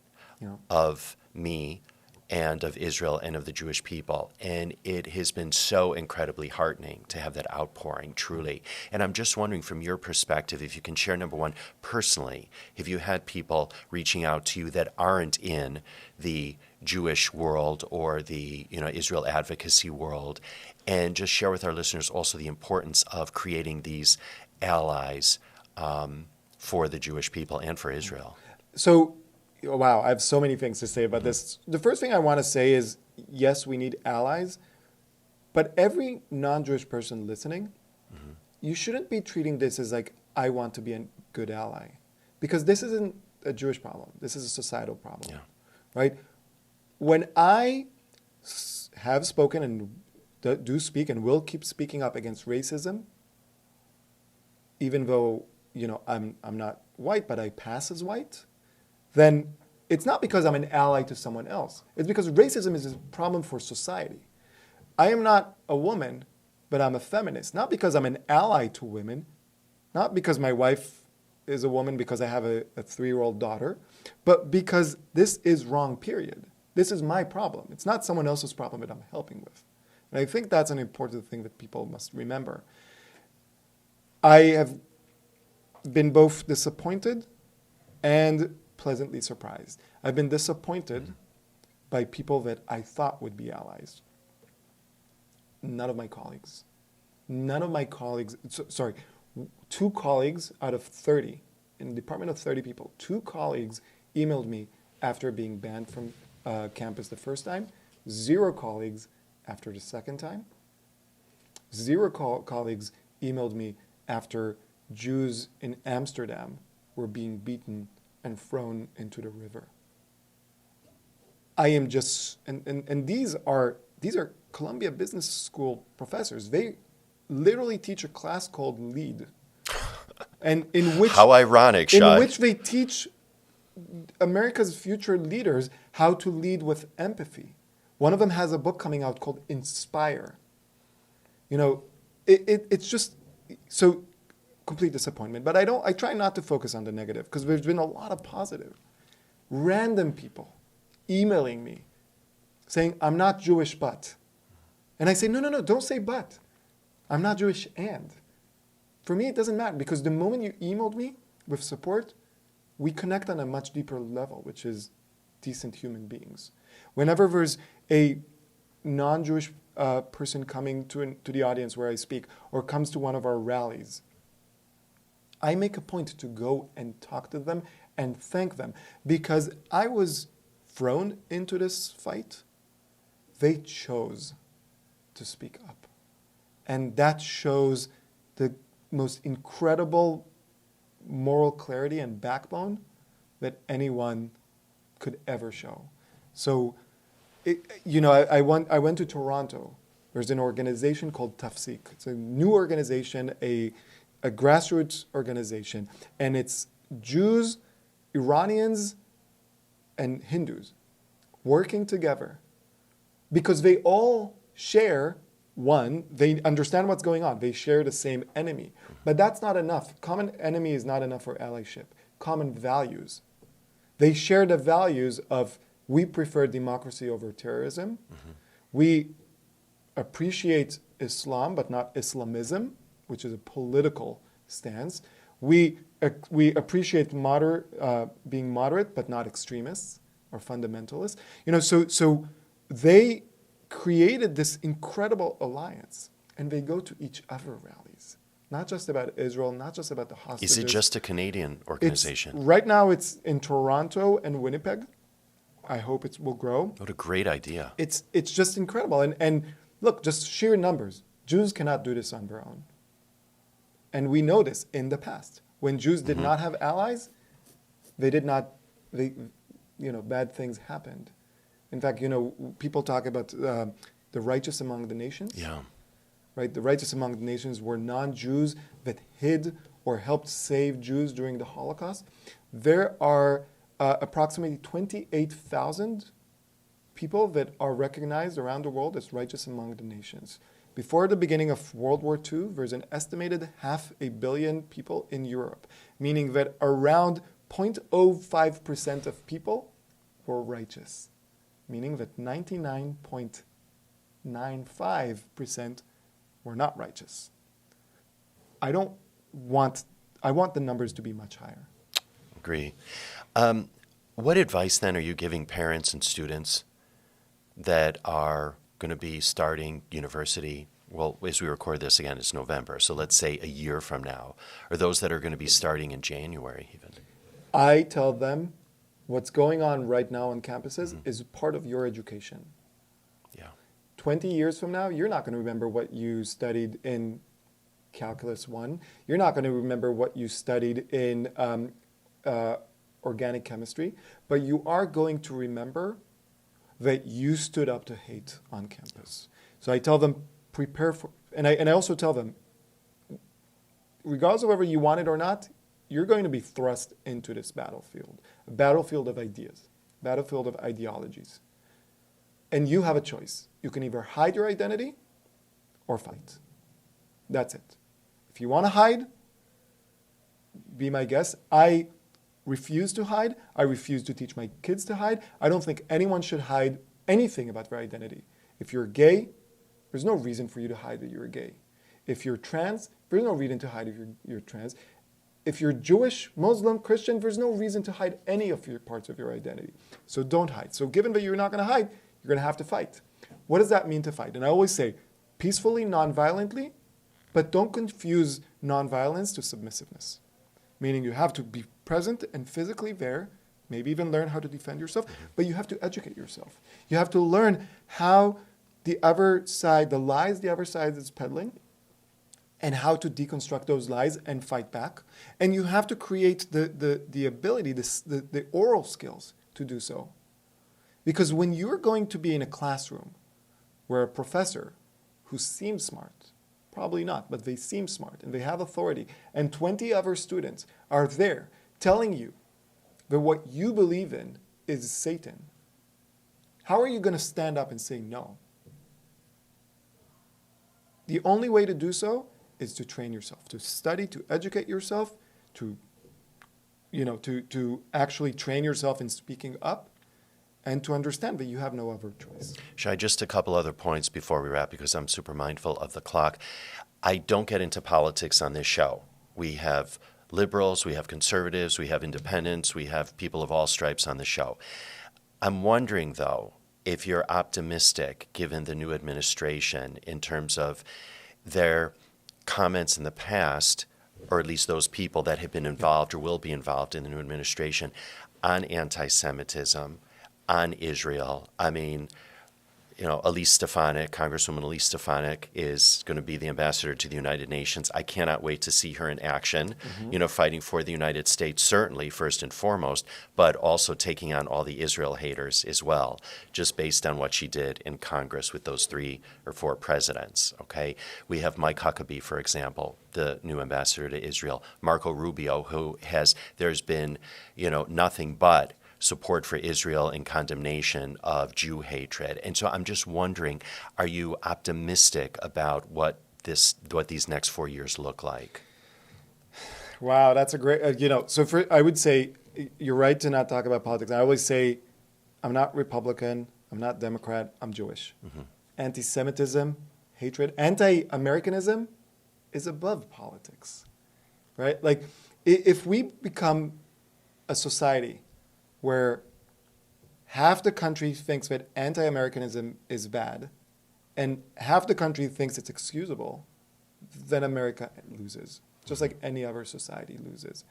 of me and of Israel and of the Jewish people. And it has been so incredibly heartening to have that outpouring, truly. And I'm just wondering from your perspective, if you can share, number one, personally, have you had people reaching out to you that aren't in the Jewish world or the Israel advocacy world, and just share with our listeners also the importance of creating these allies for the Jewish people and for Israel? So, wow, I have so many things to say about this. The first thing I want to say is, yes, we need allies, but every non-Jewish person listening, you shouldn't be treating this as like, I want to be a good ally. Because this isn't a Jewish problem. This is a societal problem, right? When I have spoken and do speak and will keep speaking up against racism, even though, I'm not white, but I pass as white, then it's not because I'm an ally to someone else. It's because racism is a problem for society. I am not a woman, but I'm a feminist. Not because I'm an ally to women, not because my wife is a woman because I have a 3-year-old daughter, but because this is wrong, period. This is my problem. It's not someone else's problem that I'm helping with. And I think that's an important thing that people must remember. I have been both disappointed and pleasantly surprised. I've been disappointed by people that I thought would be allies. None of my colleagues, 2 colleagues out of 30, in a department of 30 people, 2 colleagues emailed me after being banned from campus the first time, 0 colleagues after the second time, 0 colleagues emailed me after Jews in Amsterdam were being beaten and thrown into the river. I am just, and these are Columbia Business School professors. They literally teach a class called Lead, and in which how ironic, Shai. In which they teach America's future leaders how to lead with empathy. One of them has a book coming out called Inspire. It's just so complete disappointment. But I try not to focus on the negative because there's been a lot of positive. Random people emailing me saying, I'm not Jewish, but. And I say, no, don't say but. I'm not Jewish and. For me, it doesn't matter because the moment you emailed me with support, we connect on a much deeper level, which is decent human beings. Whenever there's a non-Jewish person coming to the audience where I speak or comes to one of our rallies, I make a point to go and talk to them and thank them because I was thrown into this fight. They chose to speak up. And that shows the most incredible moral clarity and backbone that anyone could ever show. So, I went to Toronto. There's an organization called Tafsik. It's a new organization, a grassroots organization, and it's Jews, Iranians, and Hindus working together because they all share they understand what's going on. They share the same enemy. But that's not enough. Common enemy is not enough for allyship. Common values. They share the values of we prefer democracy over terrorism. We appreciate Islam, but not Islamism, which is a political stance. We appreciate being moderate, but not extremists or fundamentalists. So they created this incredible alliance, and they go to each other rallies. Not just about Israel, not just about the hostages. Is it just a Canadian organization? Right now it's in Toronto and Winnipeg. I hope it will grow. What a great idea. It's just incredible. And look, just sheer numbers. Jews cannot do this on their own. And we know this in the past. When Jews did not have allies, bad things happened. In fact, people talk about the righteous among the nations. Yeah. Right? The righteous among the nations were non-Jews that hid or helped save Jews during the Holocaust. There are approximately 28,000 people that are recognized around the world as righteous among the nations. Before the beginning of World War II, there's an estimated 500 million people in Europe, meaning that around 0.05% of people were righteous, meaning that 99.95% were not righteous. I want the numbers to be much higher. Agree. What advice then are you giving parents and students that are going to be starting university well, as we record this again, it's November. So let's say a year from now, or those that are going to be starting in January even. I tell them what's going on right now on campuses is part of your education. Yeah. 20 years from now, you're not going to remember what you studied in Calculus 1. You're not going to remember what you studied in organic chemistry, but you are going to remember that you stood up to hate on campus. So I tell them, prepare for, and I also tell them, regardless of whether you want it or not, you're going to be thrust into this battlefield, a battlefield of ideas, battlefield of ideologies. And you have a choice. You can either hide your identity or fight. That's it. If you want to hide, be my guest. I refuse to hide. I refuse to teach my kids to hide. I don't think anyone should hide anything about their identity. If you're gay, there's no reason for you to hide that you're gay. If you're trans, there's no reason to hide if you're trans. If you're Jewish, Muslim, Christian, there's no reason to hide any of your parts of your identity. So don't hide. So given that you're not going to hide, you're going to have to fight. What does that mean to fight? And I always say, peacefully, non-violently, but don't confuse non-violence to submissiveness. Meaning you have to be present and physically there, maybe even learn how to defend yourself, but you have to educate yourself. You have to learn how the other side, the lies the other side is peddling, and how to deconstruct those lies and fight back. And you have to create the ability, the oral skills to do so. Because when you're going to be in a classroom where a professor who seems smart, probably not, but they seem smart and they have authority, and 20 other students are there telling you that what you believe in is Satan, how are you going to stand up and say no? The only way to do so is to train yourself, to study, to educate yourself, to actually train yourself in speaking up, and to understand that you have no other choice. Shai, just a couple other points before we wrap, because I'm super mindful of the clock. I don't get into politics on this show. We have liberals, we have conservatives, we have independents, we have people of all stripes on the show. I'm wondering, though, if you're optimistic, given the new administration, in terms of their comments in the past, or at least those people that have been involved or will be involved in the new administration, on anti-Semitism, on Israel. I mean, Elise Stefanik, Congresswoman Elise Stefanik, is going to be the ambassador to the United Nations. I cannot wait to see her in action, fighting for the United States, certainly, first and foremost, but also taking on all the Israel haters as well, just based on what she did in Congress with those 3 or 4 presidents, okay? We have Mike Huckabee, for example, the new ambassador to Israel, Marco Rubio, there's been, nothing but support for Israel and condemnation of Jew hatred. And so I'm just wondering, are you optimistic about what these next 4 years look like? Wow, that's a great, I would say, you're right to not talk about politics. I always say, I'm not Republican, I'm not Democrat, I'm Jewish. Anti-Semitism, hatred, anti-Americanism is above politics, right? Like, if we become a society where half the country thinks that anti-Americanism is bad, and half the country thinks it's excusable, then America loses, just like any other society loses.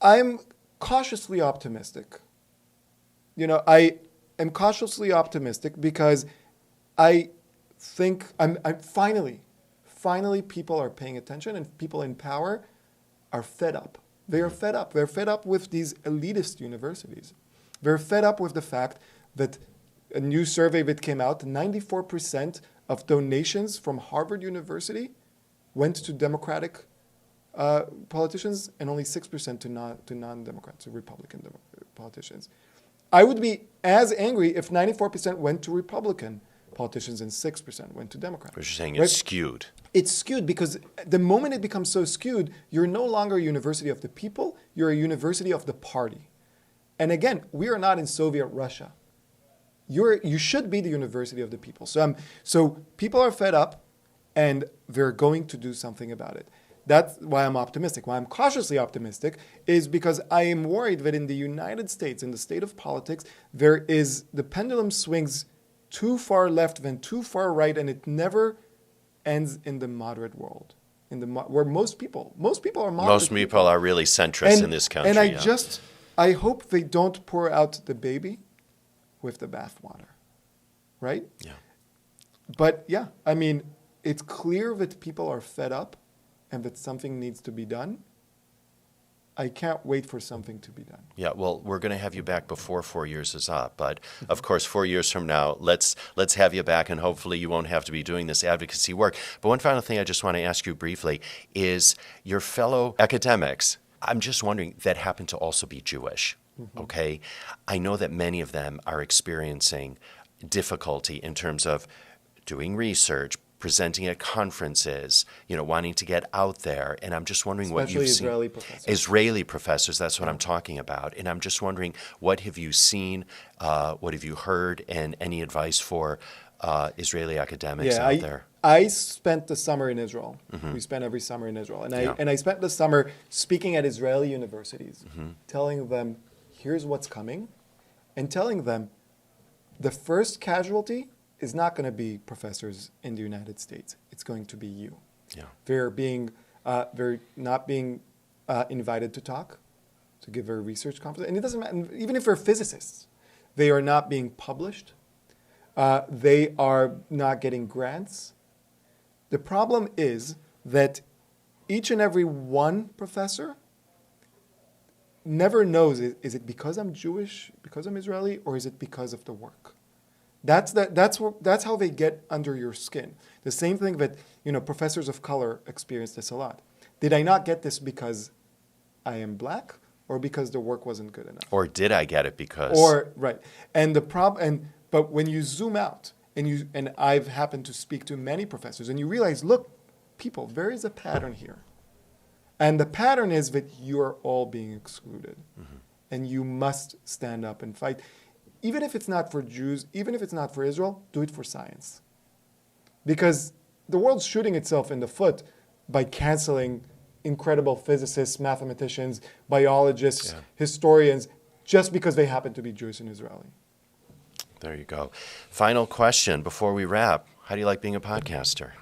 I'm cautiously optimistic. I am cautiously optimistic because I think I'm finally people are paying attention, and people in power are fed up. They are fed up. They're fed up with these elitist universities. They're fed up with the fact that a new survey that came out, 94% of donations from Harvard University went to Democratic politicians and only 6% to non-Democrats, to Republican politicians. I would be as angry if 94% went to Republican politicians and 6% went to Democrats. But you're saying it's skewed. It's skewed because the moment it becomes so skewed, you're no longer a university of the people, you're a university of the party. And again, we are not in Soviet Russia. You should be the university of the people. So people are fed up, and they're going to do something about it. That's why I'm optimistic. Why I'm cautiously optimistic is because I am worried that in the United States, in the state of politics, the pendulum swings too far left than too far right, and it never ends in the moderate world, where most people are moderate. Most people are really centrist in this country. And I hope they don't pour out the baby with the bathwater, right? Yeah. But yeah, I mean, it's clear that people are fed up and that something needs to be done. I can't wait for something to be done. Yeah, well, we're going to have you back before 4 years is up. But, of course, 4 years from now, let's have you back, and hopefully you won't have to be doing this advocacy work. But one final thing I just want to ask you briefly is your fellow academics, I'm just wondering, that happen to also be Jewish, okay? I know that many of them are experiencing difficulty in terms of doing research, presenting at conferences, wanting to get out there. And I'm just wondering what you've seen. Especially Israeli professors. Israeli professors, that's what I'm talking about. And I'm just wondering, what have you seen, what have you heard, and any advice for Israeli academics out there? I spent the summer in Israel. We spend every summer in Israel. And I spent the summer speaking at Israeli universities, telling them, here's what's coming, and telling them the first casualty is not going to be professors in the United States. It's going to be you. Yeah. They're not being invited to talk, to give a research conference. And it doesn't matter, even if they're physicists, they are not being published. They are not getting grants. The problem is that each and every one professor never knows, is it because I'm Jewish, because I'm Israeli, or is it because of the work? That's how they get under your skin. The same thing that professors of color experience this a lot. Did I not get this because I am black, or because the work wasn't good enough? Or did I get it because? Right. And but when you zoom out and I've happened to speak to many professors, and you realize, look, people, there is a pattern here, and the pattern is that you are all being excluded, and you must stand up and fight. Even if it's not for Jews, even if it's not for Israel, do it for science. Because the world's shooting itself in the foot by canceling incredible physicists, mathematicians, biologists, historians, just because they happen to be Jewish and Israeli. There you go. Final question before we wrap. How do you like being a podcaster?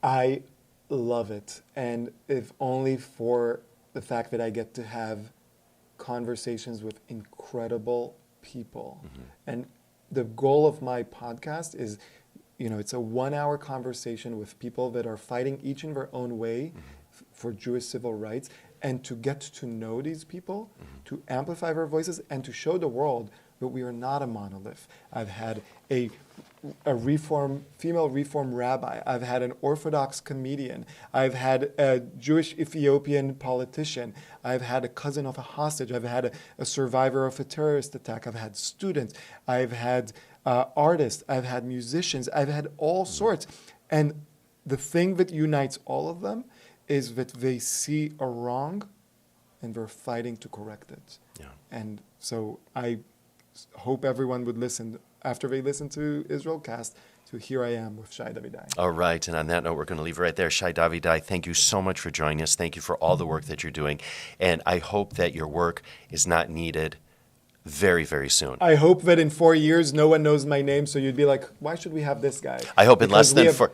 I love it. And if only for the fact that I get to have conversations with incredible people. And the goal of my podcast is, it's a 1 hour conversation with people that are fighting each in their own way for Jewish civil rights, and to get to know these people, to amplify their voices, and to show the world that we are not a monolith. I've had a female reform rabbi. I've had an Orthodox comedian. I've had a Jewish Ethiopian politician. I've had a cousin of a hostage. I've had a survivor of a terrorist attack. I've had students. I've had artists. I've had musicians. I've had all sorts. And the thing that unites all of them is that they see a wrong and they're fighting to correct it. Yeah. And so I hope everyone would listen after they listen to IsraelCast, to Here I Am with Shai Davidai. All right, and on that note, we're going to leave it right there. Shai Davidai, thank you so much for joining us. Thank you for all the work that you're doing, and I hope that your work is not needed very, very soon. I hope that in 4 years, no one knows my name, so you'd be like, why should we have this guy? I hope in less than 4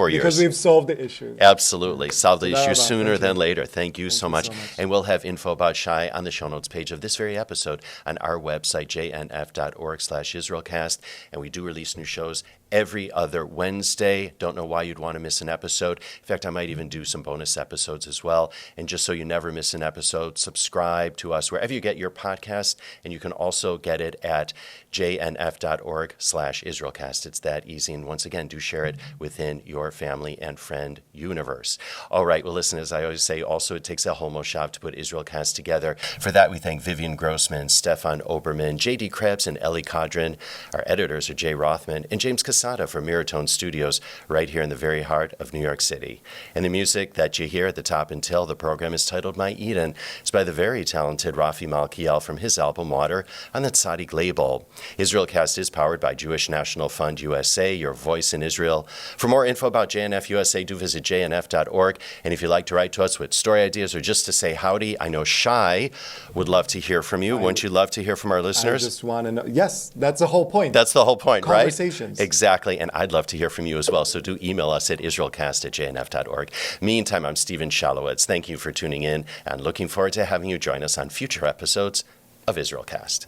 years. Because we've solved the issue. Absolutely. Solve the issue sooner than later. Thank you so much. And we'll have info about Shai on the show notes page of this very episode on our website, jnf.org/IsraelCast. And we do release new shows every other Wednesday. Don't know why you'd want to miss an episode. In fact, I might even do some bonus episodes as well. And just so you never miss an episode, subscribe to us wherever you get your podcast. And you can also get it at jnf.org/IsraelCast. It's that easy. And once again, do share it within your family and friend universe. All right. Well, listen, as I always say, also it takes a whole moshav to put IsraelCast together. For that, we thank Vivian Grossman, Stefan Oberman, J.D. Krebs, and Ellie Kodrin. Our editors are Jay Rothman and James Cassell. Masada from Miratone Studios right here in the very heart of New York City. And the music that you hear at the top and tail of the program is titled My Eden. It's by the very talented Rafi Malkiel from his album Water on the Tzaddik label. IsraelCast is powered by Jewish National Fund USA, your voice in Israel. For more info about JNF USA, do visit jnf.org. And if you'd like to write to us with story ideas or just to say howdy, I know Shai would love to hear from you. Wouldn't you love to hear from our listeners? I just want to know. Yes, that's the whole point. That's the whole point, right? Conversations. Exactly. And I'd love to hear from you as well. So do email us at IsraelCast@jnf.org. Meantime, I'm Steven Shalowitz. Thank you for tuning in and looking forward to having you join us on future episodes of IsraelCast.